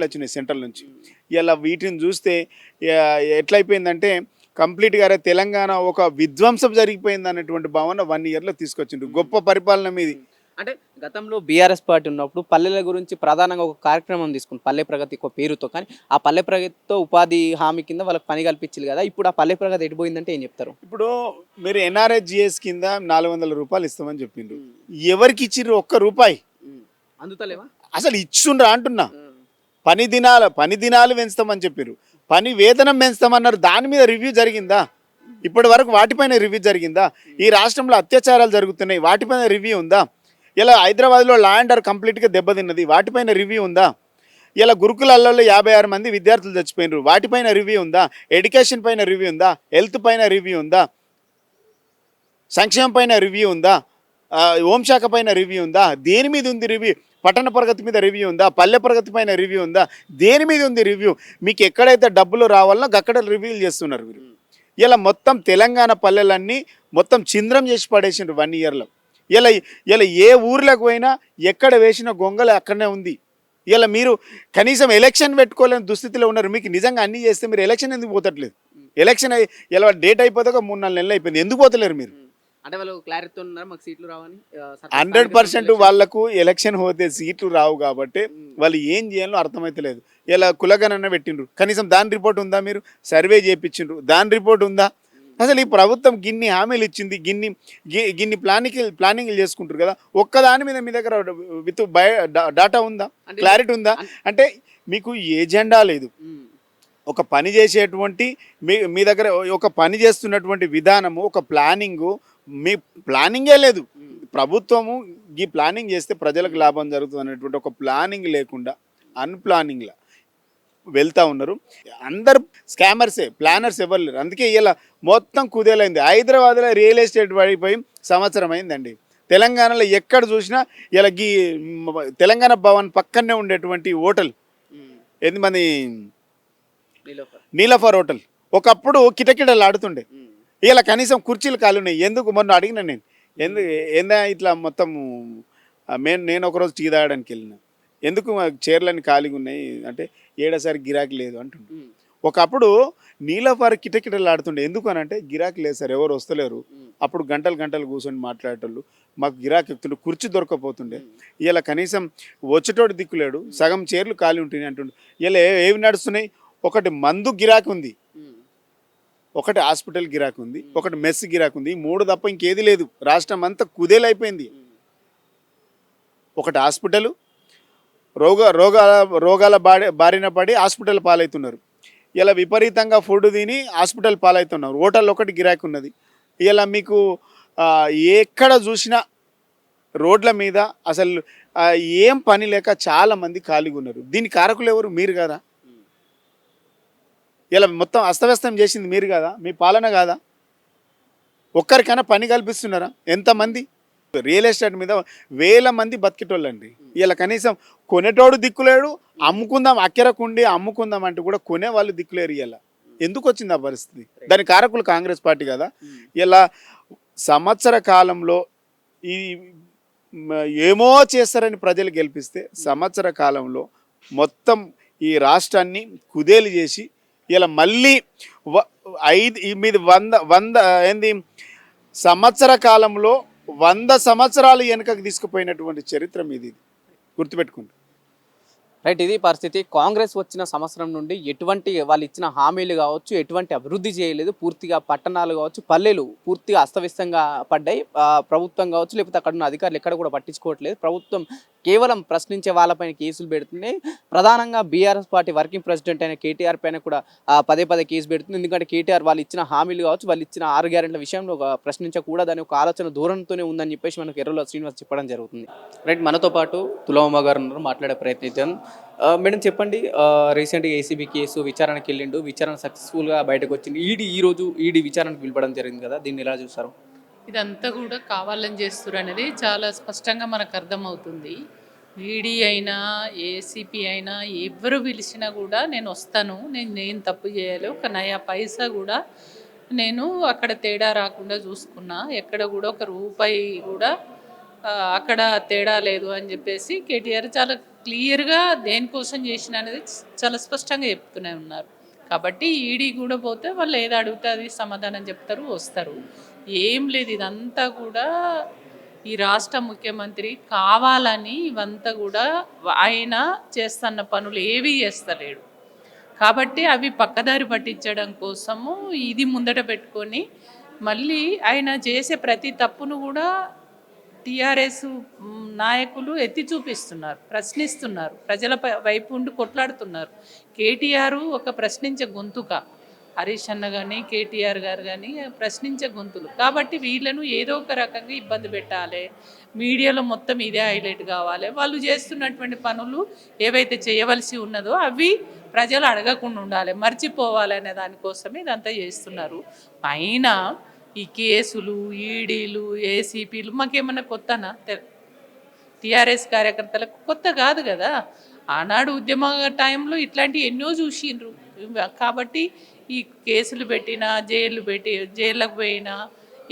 వచ్చినాయి సెంట్రల్ నుంచి. ఇలా వీటిని చూస్తే ఎట్లయిపోయిందంటే కంప్లీట్గా తెలంగాణ ఒక విధ్వంసం జరిగిపోయింది అన్నటువంటి భావన 1 ఇయర్లో తీసుకొచ్చిండు. గొప్ప పరిపాలన మీది. అంటే గతంలో బీఆర్ఎస్ పార్టీ ఉన్నప్పుడు పల్లెల గురించి ప్రధానంగా ఒక కార్యక్రమం తీసుకుంది, పల్లె ప్రగతి ఒక పేరుతో. కానీ ఆ పల్లె ప్రగతితో ఉపాధి హామీ కింద వాళ్ళకి పని కల్పించారు కదా. ఇప్పుడు ఆ పల్లె ప్రగతి ఎడిపోయిందంటే ఏం చెప్తారు? ఇప్పుడు మీరు NRHGS కింద 400 రూపాయలు ఇస్తామని చెప్పిండ్రు, ఎవరికి ఇచ్చిర్రు? ₹1 అందుతలేవా? అసలు ఇచ్చుండ్రా అంటున్నా. పని దినాలు పెంచుతామని చెప్పారు, పని వేతనం పెంచుతామన్నారు. దాని మీద రివ్యూ జరిగిందా? ఇప్పటి వరకు వాటిపైన రివ్యూ జరిగిందా? ఈ రాష్ట్రంలో అత్యాచారాలు జరుగుతున్నాయి, వాటిపైన రివ్యూ ఉందా? ఇలా హైదరాబాద్లో లా అండ్ ఆర్డర్ కంప్లీట్గా దెబ్బతిన్నది, వాటిపైన రివ్యూ ఉందా? ఇలా గురుకులాల్లో 56 మంది విద్యార్థులు చచ్చిపోయినారు, వాటిపైన రివ్యూ ఉందా? ఎడ్యుకేషన్ పైన రివ్యూ ఉందా? హెల్త్ పైన రివ్యూ ఉందా? సంక్షేమం పైన రివ్యూ ఉందా? హోంశాఖ పైన రివ్యూ ఉందా? దేని మీద ఉంది రివ్యూ? పట్టణ ప్రగతి మీద రివ్యూ ఉందా? పల్లె ప్రగతి పైన రివ్యూ ఉందా? దేని మీద ఉంది రివ్యూ? మీకు ఎక్కడైతే డబ్బులు రావాలనో అక్కడ రివ్యూలు చేస్తున్నారు మీరు. ఇలా మొత్తం తెలంగాణ పల్లెలన్నీ మొత్తం చింద్రం చేసి పడేసిండ్రు 1 ఇయర్లో. ఇలా ఏ ఊర్లకు పోయినా ఎక్కడ వేసిన గొంగళి అక్కడనే ఉంది. ఇలా మీరు కనీసం ఎలక్షన్ పెట్టుకోలేని దుస్థితిలో ఉన్నారు. మీకు నిజంగా అన్నీ చేస్తే మీరు ఎలక్షన్ ఎందుకు పోతట్లేదు? ఎలక్షన్ ఇలా డేట్ అయిపోతాక 3-4 నెలలు అయిపోయింది, ఎందుకు పోతలేరు మీరు? అంటే వాళ్ళు క్లారిటీ ఉన్నారు, మాకు సీట్లు రావని. 100% వాళ్ళకు ఎలక్షన్ పోతే సీట్లు రావు కాబట్టి వాళ్ళు ఏం చేయాలో అర్థమైతలేదు. ఇలా కులగణన పెట్టిండ్రు, కనీసం దాని రిపోర్ట్ ఉందా? మీరు సర్వే చేయించిండ్రు, దాని రిపోర్ట్ ఉందా? అసలు ఈ ప్రభుత్వం గిన్ని హామీలు ఇచ్చింది, గిన్ని ప్లానింగ్లు చేసుకుంటారు కదా, ఒక్కదాని మీద మీ దగ్గర విత్ డాటా ఉందా? క్లారిటీ ఉందా? అంటే మీకు ఏజెండా లేదు. ఒక పని చేసేటువంటి మీ దగ్గర ఒక పని చేస్తున్నటువంటి విధానము, ఒక ప్లానింగు, మీ ప్లానింగే లేదు. ప్రభుత్వము ఈ ప్లానింగ్ చేస్తే ప్రజలకు లాభం జరుగుతుంది అనేటువంటి ఒక ప్లానింగ్ లేకుండా అన్ప్లానింగ్లా వెళ్తూ ఉన్నారు. అందరు స్కామర్సే, ప్లానర్స్ ఎవరు లేరు. అందుకే ఇలా మొత్తం కుదేలైంది. హైదరాబాద్లో రియల్ ఎస్టేట్ పడిపోయి సంవత్సరం అయిందండి. తెలంగాణలో ఎక్కడ చూసినా ఇలా తెలంగాణ భవన్ పక్కనే ఉండేటువంటి హోటల్ ఎంతమంది నీలఫర్ హోటల్ ఒకప్పుడు కిటకిటలు ఆడుతుండే, ఇలా కనీసం కుర్చీలు కాలున్నాయి. ఎందుకు? మొన్న అడిగిన నేను, ఏందా ఇట్లా మొత్తం నేను ఒకరోజు టీ తాగడానికి వెళ్ళిన, ఎందుకు మాకు చైర్లన్నీ ఖాళీగా ఉన్నాయి అంటే ఏడసారి గిరాకీ లేదు అంటుండు. ఒకప్పుడు నీలఫారు కిటకిటలాడుతుండే, ఎందుకు అని అంటే గిరాకీ లేదు సార్, ఎవరు వస్తలేరు. అప్పుడు గంటలు గంటలు కూర్చొని మాట్లాడేటోళ్ళు, మాకు గిరాకీ ఎక్కుతుండే, కుర్చీ దొరకపోతుండే. ఇలా కనీసం వచ్చేటోడు దిక్కులేడు, సగం చైర్లు ఖాళీ ఉంటున్నాయి అంటుండు. ఇలా ఏవి నడుస్తున్నాయి? ఒకటి మందు గిరాకీ ఉంది, ఒకటి హాస్పిటల్ గిరాకీ ఉంది, ఒకటి మెస్ గిరాకీ ఉంది. ఈ మూడు తప్ప ఇంకేది లేదు. రాష్ట్రం అంతా కుదేలైపోయింది. ఒకటి హాస్పిటల్, రోగాల బారిన పడి హాస్పిటల్ పాలవుతున్నారు. ఇలా విపరీతంగా ఫుడ్ తిని హాస్పిటల్ పాలవుతున్నారు. హోటల్ ఒకటి గిరాకీ ఉన్నది. ఇలా మీకు ఎక్కడ చూసినా రోడ్ల మీద అసలు ఏం పని లేక చాలామంది ఖాళీగా ఉన్నారు. దీని కారకులు ఎవరు? మీరు కదా. ఇలా మొత్తం అస్తవ్యస్తం చేసింది మీరు కదా, మీ పాలన కాదా? ఒక్కరికైనా పని కల్పిస్తున్నారా? ఎంతమంది? రియల్ ఎస్టేట్ మీద వేల మంది బతికేటోళ్ళండి. ఇలా కనీసం కొనేటోడు దిక్కులేడు, అమ్ముకుందాం అక్కెరకుండి అమ్ముకుందాం అంటే కూడా కొనేవాళ్ళు దిక్కులేరు. ఇలా ఎందుకు వచ్చింది ఆ పరిస్థితి? దాని కారకులు కాంగ్రెస్ పార్టీ కదా. ఇలా సంవత్సర కాలంలో ఈ ఏమో చేస్తారని ప్రజలు గెలిపిస్తే సంవత్సర కాలంలో మొత్తం ఈ రాష్ట్రాన్ని కుదేలు చేసి ఇలా మళ్ళీ మీది వంద ఏంది సంవత్సర కాలంలో 100 సంవత్సరాలు వెనుకకు తీసుకుపోయినటువంటి చరిత్ర మీది. గుర్తుపెట్టుకోండి. రైట్, ఇది పరిస్థితి. కాంగ్రెస్ వచ్చిన సంవత్సరం నుండి ఎటువంటి వాళ్ళు ఇచ్చిన హామీలు కావచ్చు, ఎటువంటి అభివృద్ధి చేయలేదు. పూర్తిగా పట్టణాలు కావచ్చు, పల్లెలు పూర్తిగా అస్తవ్యస్తంగా పడ్డాయి. ప్రభుత్వం కావచ్చు, లేకపోతే అక్కడ ఉన్న అధికారులు ఎక్కడ కూడా పట్టించుకోవట్లేదు. ప్రభుత్వం కేవలం ప్రశ్నించే వాళ్ళపైన కేసులు పెడుతుంది. ప్రధానంగా బీఆర్ఎస్ పార్టీ వర్కింగ్ ప్రెసిడెంట్ అయిన కేటీఆర్ పైన కూడా పదే పదే కేసు పెడుతుంది. ఎందుకంటే కేటీఆర్ వాళ్ళు ఇచ్చిన హామీలు కావచ్చు, వాళ్ళు ఇచ్చిన 6 గ్యారెంట్ల విషయంలో ప్రశ్నించకూడదని ఒక ఆలోచన ధోరణితోనే ఉందని చెప్పేసి మనకు ఎర్రల శ్రీనివాస్ చెప్పడం జరుగుతుంది. రైట్, మనతో పాటు తులమ్మ గారు ఉన్నారు, మాట్లాడే ప్రయత్నిద్దాం. మేడం చెప్పండి, రీసెంట్గా ఏసీబీ కేసు విచారణకి వెళ్ళిండు, విచారణ సక్సెస్ఫుల్గా బయటకు వచ్చింది. ఈరోజు విచారణకు పిలవడం జరిగింది కదా, దీన్ని ఎలా చూస్తారు? ఇదంతా కూడా కావాలని చేస్తారు అనేది చాలా స్పష్టంగా మనకు అర్థమవుతుంది. ఈడీ అయినా ఏసీపీ అయినా ఎవరు పిలిచినా కూడా నేను వస్తాను, నేను తప్పు చేయాలి, ఒక నయా పైసా కూడా నేను అక్కడ తేడా రాకుండా చూసుకున్నా, ఎక్కడ కూడా ఒక రూపాయి కూడా అక్కడ తేడా లేదు అని చెప్పేసి కేటీఆర్ చాలా క్లియర్గా దేనికోసం చేసిన అనేది చాలా స్పష్టంగా చెప్తూనే ఉన్నారు. కాబట్టి ఈడీ కూడా పోతే వాళ్ళు ఏది అడిగితే అది సమాధానం చెప్తారు, వస్తారు. ఏం లేదు, ఇదంతా కూడా ఈ రాష్ట్ర ముఖ్యమంత్రి కావాలని ఇవంతా కూడా ఆయన చేస్తున్న పనులు ఏవి చేస్తలేడు. కాబట్టి అవి పక్కదారి పట్టించడం కోసము ఇది ముందట పెట్టుకొని మళ్ళీ ఆయన చేసే ప్రతి తప్పును కూడా టీఆర్ఎస్ నాయకులు ఎత్తి చూపిస్తున్నారు, ప్రశ్నిస్తున్నారు, ప్రజల వైపు ఉండి కొట్లాడుతున్నారు. కేటీఆర్ ఒక ప్రశ్నించే గొంతుక, హరీష్ అన్న కానీ కేటీఆర్ గారు కానీ ప్రశ్నించే గొంతులు. కాబట్టి వీళ్ళను ఏదో ఒక రకంగా ఇబ్బంది పెట్టాలి, మీడియాలో మొత్తం ఇదే హైలైట్ కావాలి. వాళ్ళు చేస్తున్నటువంటి పనులు ఏవైతే చేయవలసి ఉన్నదో అవి ప్రజలు అడగకుండా ఉండాలి, మర్చిపోవాలి అనే దానికోసమే ఇదంతా చేస్తున్నారు. అయినా ఈ కేసులు, ఈడీలు, ఏసీపీలు మాకేమన్నా కొత్తనా? టీఆర్ఎస్ కార్యకర్తలకు కొత్త కాదు కదా. ఆనాడు ఉద్యమ టైంలో ఇట్లాంటివి ఎన్నో చూసిండ్రు. కాబట్టి ఈ కేసులు పెట్టినా, జైళ్ళకు పోయినా,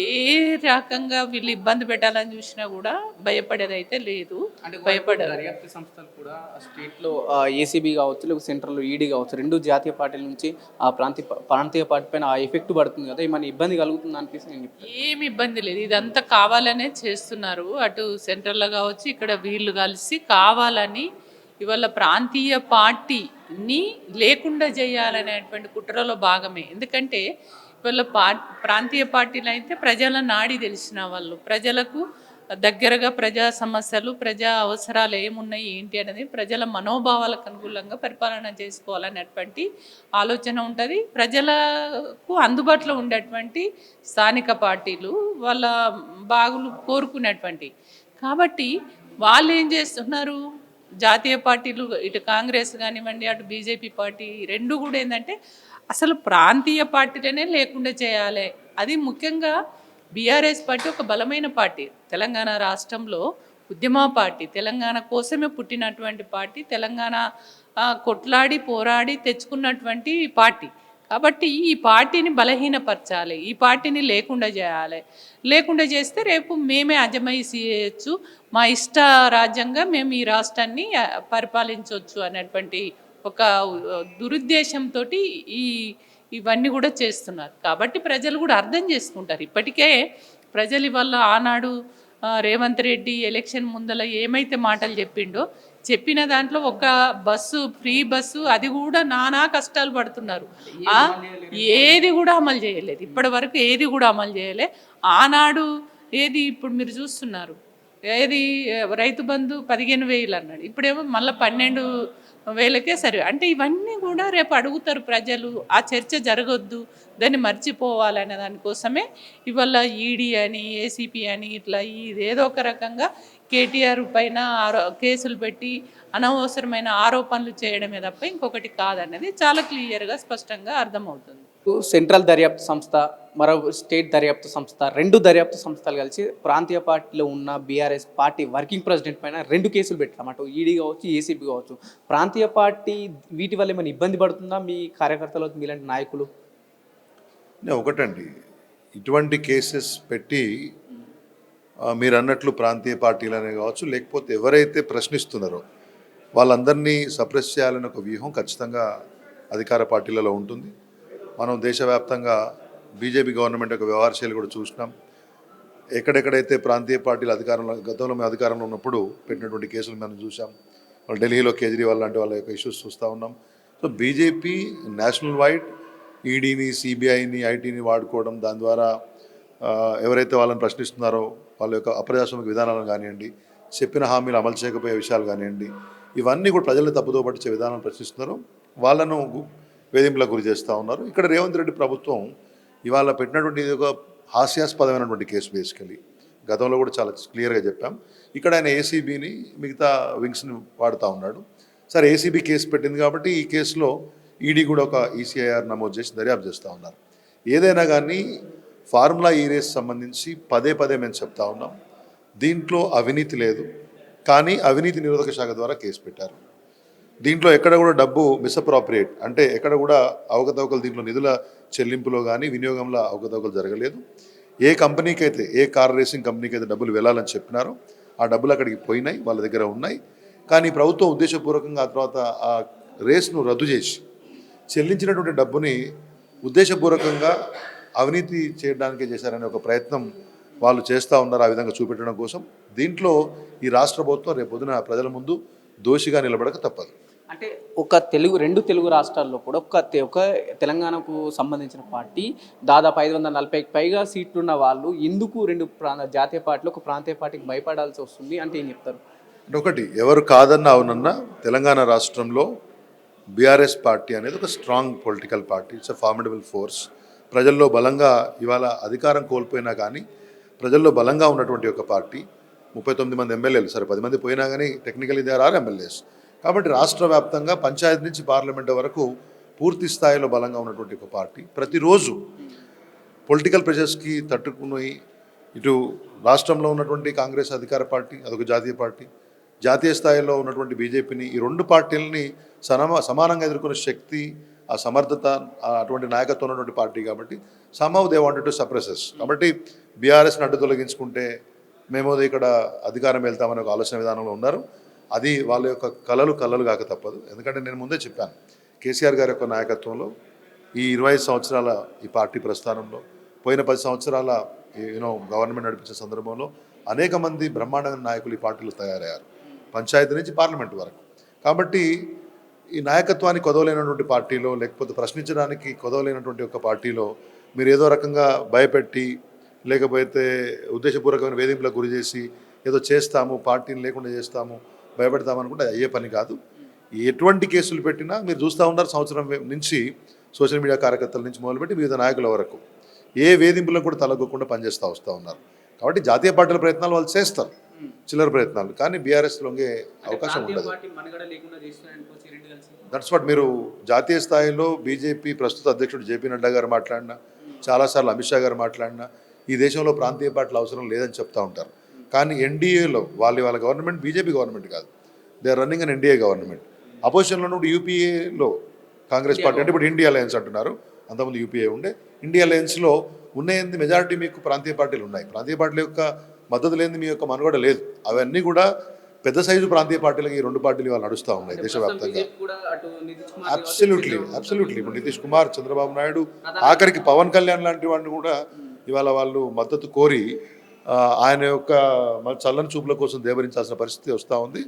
ఏ రకంగా వీళ్ళు ఇబ్బంది పెట్టాలని చూసినా కూడా భయపడేదైతే లేదు. భయపడారు. దర్యాప్తు సంస్థలు కూడా స్టేట్లో ఏసీబీ కావచ్చు, లేకపోతే సెంట్రల్లో ఈడీ కావచ్చు, 2 జాతీయ పార్టీల నుంచి ఆ ప్రాంతీయ పార్టీ పైన ఆ ఎఫెక్ట్ పడుతుంది కదా, ఏమైనా ఇబ్బంది కలుగుతుంది అనిపిస్తుంది? ఏమి ఇబ్బంది లేదు, ఇదంతా కావాలనే చేస్తున్నారు. అటు సెంట్రల్లో కావచ్చు, ఇక్కడ వీళ్ళు కలిసి కావాలని ఇవాళ ప్రాంతీయ పార్టీని లేకుండా చేయాలనేటువంటి కుట్రలో భాగమే. ఎందుకంటే ఇవాళ ప్రాంతీయ పార్టీలు అయితే ప్రజల నాడి తెలిసిన వాళ్ళు, ప్రజలకు దగ్గరగా ప్రజా సమస్యలు, ప్రజా అవసరాలు ఏమున్నాయి ఏంటి అనేది ప్రజల మనోభావాలకు అనుకూలంగా పరిపాలన చేసుకోవాలనేటువంటి ఆలోచన ఉంటుంది. ప్రజలకు అందుబాటులో ఉండేటువంటి స్థానిక పార్టీలు వాళ్ళ బాగులు కోరుకునేటువంటి. కాబట్టి వాళ్ళు ఏం చేస్తున్నారు, జాతీయ పార్టీలు ఇటు కాంగ్రెస్ కానివ్వండి, అటు బీజేపీ పార్టీ రెండు కూడా ఏంటంటే అసలు ప్రాంతీయ పార్టీలనే లేకుండా చేయాలి. అది ముఖ్యంగా బీఆర్ఎస్ పార్టీ ఒక బలమైన పార్టీ, తెలంగాణ రాష్ట్రంలో ఉద్యమ పార్టీ, తెలంగాణ కోసమే పుట్టినటువంటి పార్టీ, తెలంగాణ కొట్లాడి పోరాడి తెచ్చుకున్నటువంటి పార్టీ. కాబట్టి ఈ పార్టీని బలహీనపరచాలి, ఈ పార్టీని లేకుండా చేయాలి. లేకుండా చేస్తే రేపు మేమే అజమాయిషీ చేయొచ్చు, మా ఇష్ట రాజ్యంగా మేము ఈ రాష్ట్రాన్ని పరిపాలించవచ్చు అనేటువంటి ఒక దురుద్దేశంతో ఈ ఇవన్నీ కూడా చేస్తున్నారు. కాబట్టి ప్రజలు కూడా అర్థం చేసుకుంటారు. ఇప్పటికే ప్రజలు ఇవాళ ఆనాడు రేవంత్ రెడ్డి ఎలక్షన్ ముందల ఏమైతే మాటలు చెప్పిండో, చెప్పిన దాంట్లో ఒక బస్సు ఫ్రీ బస్సు అది కూడా నానా కష్టాలు పడుతున్నారు. ఏది కూడా అమలు చేయలేదు, ఇప్పటి వరకు ఏది కూడా అమలు చేయలే. ఆనాడు ఏది ఇప్పుడు మీరు చూస్తున్నారు, ఏది రైతు బంధు 15,000 అన్నాడు, ఇప్పుడేమో మళ్ళీ 12,000కే సరే. అంటే ఇవన్నీ కూడా రేపు అడుగుతారు ప్రజలు, ఆ చర్చ జరగొద్దు, దాన్ని మర్చిపోవాలనే దానికోసమే ఇవాళ ఈడీ అని ఏసీపీ అని ఇట్లా ఏదో ఒక రకంగా కేటీఆర్ పైన కేసులు పెట్టి అనవసరమైన ఆరోపణలు చేయడమే తప్ప ఇంకొకటి కాదన్నది చాలా క్లియర్గా స్పష్టంగా అర్థమవుతుంది. సెంట్రల్ దర్యాప్తు సంస్థ, మరో స్టేట్ దర్యాప్తు సంస్థ, రెండు దర్యాప్తు సంస్థలు కలిసి ప్రాంతీయ పార్టీలో ఉన్న బీఆర్ఎస్ పార్టీ వర్కింగ్ ప్రెసిడెంట్ పైన 2 కేసులు పెట్టాం. అటు ఈడీ కావచ్చు, ఏసీబీ కావచ్చు. ప్రాంతీయ పార్టీ వీటి వల్ల ఏమైనా ఇబ్బంది పడుతుందా మీ కార్యకర్తలు, మీలాంటి నాయకులు? ఒకటండి, ఇటువంటి కేసెస్ పెట్టి మీరు అన్నట్లు ప్రాంతీయ పార్టీలనే కావచ్చు, లేకపోతే ఎవరైతే ప్రశ్నిస్తున్నారో వాళ్ళందరినీ సప్రెస్ చేయాలనే ఒక వ్యూహం ఖచ్చితంగా అధికార పార్టీలలో ఉంటుంది. మనం దేశవ్యాప్తంగా బీజేపీ గవర్నమెంట్ యొక్క వ్యవహార శైలి కూడా చూసినాం. ఎక్కడెక్కడైతే ప్రాంతీయ పార్టీలు అధికారంలో, గతంలో మేము అధికారంలో ఉన్నప్పుడు పెట్టినటువంటి కేసులు మనం చూసాం. వాళ్ళు ఢిల్లీలో కేజ్రీవాల్ లాంటి వాళ్ళ యొక్క ఇష్యూస్ చూస్తూ ఉన్నాం. సో బీజేపీ నేషనల్ వైడ్ ఈడీని, సిబిఐని, ఐటీని వాడుకోవడం, దాని ద్వారా ఎవరైతే వాళ్ళని ప్రశ్నిస్తున్నారో వాళ్ళ యొక్క అప్రజాస్వామిక విధానాలను కానివ్వండి, చెప్పిన హామీలు అమలు చేయకపోయే విషయాలు కానివ్వండి, ఇవన్నీ కూడా ప్రజల్ని తప్పుదో పట్టించే విధానాలను ప్రశ్నిస్తున్నారో వాళ్ళను వేధింపులకు గురి చేస్తూ ఉన్నారు. ఇక్కడ రేవంత్ రెడ్డి ప్రభుత్వం ఇవాళ పెట్టినటువంటి ఇది ఒక హాస్యాస్పదమైనటువంటి కేసు. బేసికలీ గతంలో కూడా చాలా క్లియర్గా చెప్పాం. ఇక్కడ ఆయన ఏసీబీని, మిగతా వింగ్స్ని వాడుతూ ఉన్నాడు. సరే, ఏసీబీ కేసు పెట్టింది కాబట్టి ఈ కేసులో ఈడీ కూడా ఒక ఈసీఐఆర్ నమోదు చేసి దర్యాప్తు చేస్తూ ఉన్నారు. ఏదైనా కానీ ఫార్ములా ఈ రేస్ సంబంధించి పదే మేము చెప్తా ఉన్నాం, దీంట్లో అవినీతి లేదు, కానీ అవినీతి నిరోధక శాఖ ద్వారా కేసు పెట్టారు. దీంట్లో ఎక్కడ కూడా డబ్బు మిస్అప్రాప్రియేట్, అంటే ఎక్కడ కూడా అవకతవకలు, దీంట్లో నిధుల చెల్లింపులో కానీ వినియోగంలో అవకతవకలు జరగలేదు. ఏ కంపెనీకి అయితే, ఏ కార్ రేసింగ్ కంపెనీకి అయితే డబ్బులు వెళ్ళాలని చెప్పినారో ఆ డబ్బులు అక్కడికి పోయినాయి, వాళ్ళ దగ్గర ఉన్నాయి. కానీ ప్రభుత్వం ఉద్దేశపూర్వకంగా ఆ తర్వాత ఆ రేస్ను రద్దు చేసి చెల్లించినటువంటి డబ్బుని ఉద్దేశపూర్వకంగా అవినీతి చేయడానికే చేశారనే ఒక ప్రయత్నం వాళ్ళు చేస్తూ ఉన్నారు, ఆ విధంగా చూపెట్టడం కోసం. దీంట్లో ఈ రాష్ట్ర ప్రభుత్వం రేపొద్దున ప్రజల ముందు దోషిగా నిలబడక తప్పదు. అంటే రెండు తెలుగు రాష్ట్రాల్లో కూడా ఒక తెలంగాణకు సంబంధించిన పార్టీ దాదాపు 540కి పైగా సీట్లున్న వాళ్ళు ఎందుకు జాతీయ పార్టీలు ఒక ప్రాంతీయ పార్టీకి భయపడాల్సి వస్తుంది అంటే ఏం చెప్తారు? అంటే ఒకటి, ఎవరు కాదన్నా అవునన్నా తెలంగాణ రాష్ట్రంలో బీఆర్ఎస్ పార్టీ అనేది ఒక strong political party. It's a formidable force. ప్రజల్లో బలంగా, ఇవాళ అధికారం కోల్పోయినా కానీ ప్రజల్లో బలంగా ఉన్నటువంటి ఒక పార్టీ. 39 మంది ఎమ్మెల్యేలు, సరే 10 మంది పోయినా కానీ టెక్నికలీ దే ఆర్ ఎమ్మెల్యేస్. కాబట్టి రాష్ట్ర వ్యాప్తంగా పంచాయతీ నుంచి పార్లమెంట్ వరకు పూర్తి స్థాయిలో బలంగా ఉన్నటువంటి ఒక పార్టీ. ప్రతిరోజు పొలిటికల్ ప్రెషర్స్కి తట్టుకుని ఇటు రాష్ట్రంలో ఉన్నటువంటి కాంగ్రెస్ అధికార పార్టీ, అదొక జాతీయ పార్టీ, జాతీయ స్థాయిలో ఉన్నటువంటి బీజేపీని, ఈ రెండు పార్టీలని సమానంగా ఎదుర్కొనే శక్తి, ఆ సమర్థత, అటువంటి నాయకత్వం ఉన్నటువంటి పార్టీ. కాబట్టి somehow they wanted to suppresses. కాబట్టి బీఆర్ఎస్ని అడ్డు తొలగించుకుంటే మేము ఇక్కడ అధికారం వెళ్తామనే ఒక ఆలోచన విధానంలో ఉన్నారు. అది వాళ్ళ యొక్క కలలు కాక తప్పదు. ఎందుకంటే నేను ముందే చెప్పాను, కేసీఆర్ గారి యొక్క నాయకత్వంలో ఈ 25 సంవత్సరాల ఈ పార్టీ ప్రస్థానంలో, పోయిన 10 సంవత్సరాల గవర్నమెంట్ నడిపించే సందర్భంలో అనేక మంది బ్రహ్మాండమైన నాయకులు ఈ పార్టీలో తయారయ్యారు, పంచాయతీ నుంచి పార్లమెంట్ వరకు. కాబట్టి ఈ నాయకత్వానికి కొదవలేనటువంటి పార్టీలో, లేకపోతే ప్రశ్నించడానికి కొదవలేనటువంటి ఒక పార్టీలో మీరు ఏదో రకంగా భయపెట్టి, లేకపోతే ఉద్దేశపూర్వకమైన వేధింపులకు గురి చేసి ఏదో చేస్తాము, పార్టీని లేకుండా చేస్తాము, భయపెడతామనుకుంటే అది అయ్యే పని కాదు. ఎటువంటి కేసులు పెట్టినా మీరు చూస్తూ ఉన్నారు, సంవత్సరం నుంచి సోషల్ మీడియా కార్యకర్తల నుంచి మొదలుపెట్టి వివిధ నాయకుల వరకు ఏ వేధింపులకు కూడా తలగకుండా పనిచేస్తూ వస్తూ ఉన్నారు. కాబట్టి జాతీయ పార్టీల ప్రయత్నాలు వాళ్ళు చేస్తారు, చిల్లర ప్రయత్నాలు, కానీ బీఆర్ఎస్ లొంగే అవకాశం ఉండదు. That's what. మీరు జాతీయ స్థాయిలో బీజేపీ ప్రస్తుత అధ్యక్షుడు జేపీ నడ్డా గారు మాట్లాడినా, చాలాసార్లు అమిత్ షా గారు మాట్లాడినా ఈ దేశంలో ప్రాంతీయ పార్టీల అవసరం లేదని చెప్తూ ఉంటారు. కానీ ఎన్డీఏలో వాళ్ళ గవర్నమెంట్ బీజేపీ గవర్నమెంట్ కాదు, they are running an NDA government. అపోజిషన్లో ఉన్నప్పుడు యూపీఏలో కాంగ్రెస్ పార్టీ, అంటే ఇప్పుడు ఇండియా అలయన్స్ అంటున్నారు, అంతకుముందు యూపీఏ ఉండే. ఇండియా అలయన్స్లో ఉన్నాయంది మెజారిటీ మీకు ప్రాంతీయ పార్టీలు ఉన్నాయి. ప్రాంతీయ పార్టీల యొక్క మద్దతు లేనిది మీ యొక్క మనుగడ లేదు. అవన్నీ కూడా పెద్ద సైజు ప్రాంతీయ పార్టీలకి ఈ రెండు పార్టీలు ఇవాళ నడుస్తూ ఉన్నాయి దేశవ్యాప్తంగా. అబ్సల్యూట్లీ ఇప్పుడు నితీష్ కుమార్, చంద్రబాబు నాయుడు, ఆఖరికి పవన్ కళ్యాణ్ లాంటి వాడిని కూడా ఇవాళ వాళ్ళు మద్దతు కోరి ఆయన యొక్క చల్లని చూపుల కోసం దేవరించాల్సిన పరిస్థితి వస్తూ ఉంది.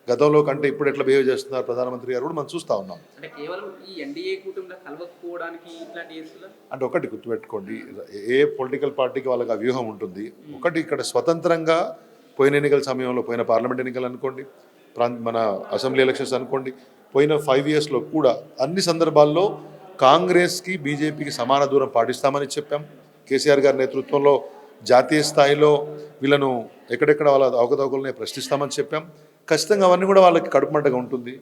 గతంలో కంటే ఇప్పుడు ఎట్లా బిహేవ్ చేస్తున్నారు ప్రధానమంత్రి గారు కూడా మనం చూస్తూ ఉన్నాం. అంటే కేవలం ఈ ఎన్డీఏ కూటమిలో కలవకపోవడానికి ఇట్లాంటి చేస్తున్నారు. అంటే ఒకటి గుర్తుపెట్టుకోండి, ఏ పొలిటికల్ పార్టీకి వాళ్ళకి ఆ వ్యూహం ఉంటుంది. ఒకటి ఇక్కడ స్వతంత్రంగా పోయిన ఎన్నికల సమయంలో, పోయిన పార్లమెంట్ ఎన్నికలు అనుకోండి, మన అసెంబ్లీ ఎలక్షన్స్ అనుకోండి, పోయిన 5 yearsలో కూడా అన్ని సందర్భాల్లో కాంగ్రెస్కి బీజేపీకి సమాన దూరం పాటిస్తామని చెప్పాం. కేసీఆర్ గారి నేతృత్వంలో జాతీయ స్థాయిలో వీళ్ళను ఎక్కడెక్కడ వాళ్ళ అవకతవకలనే ప్రశ్నిస్తామని చెప్పాం. ఖచ్చితంగా అవన్నీ కూడా వాళ్ళకి కడుపుమంటగా ఉంటుంది,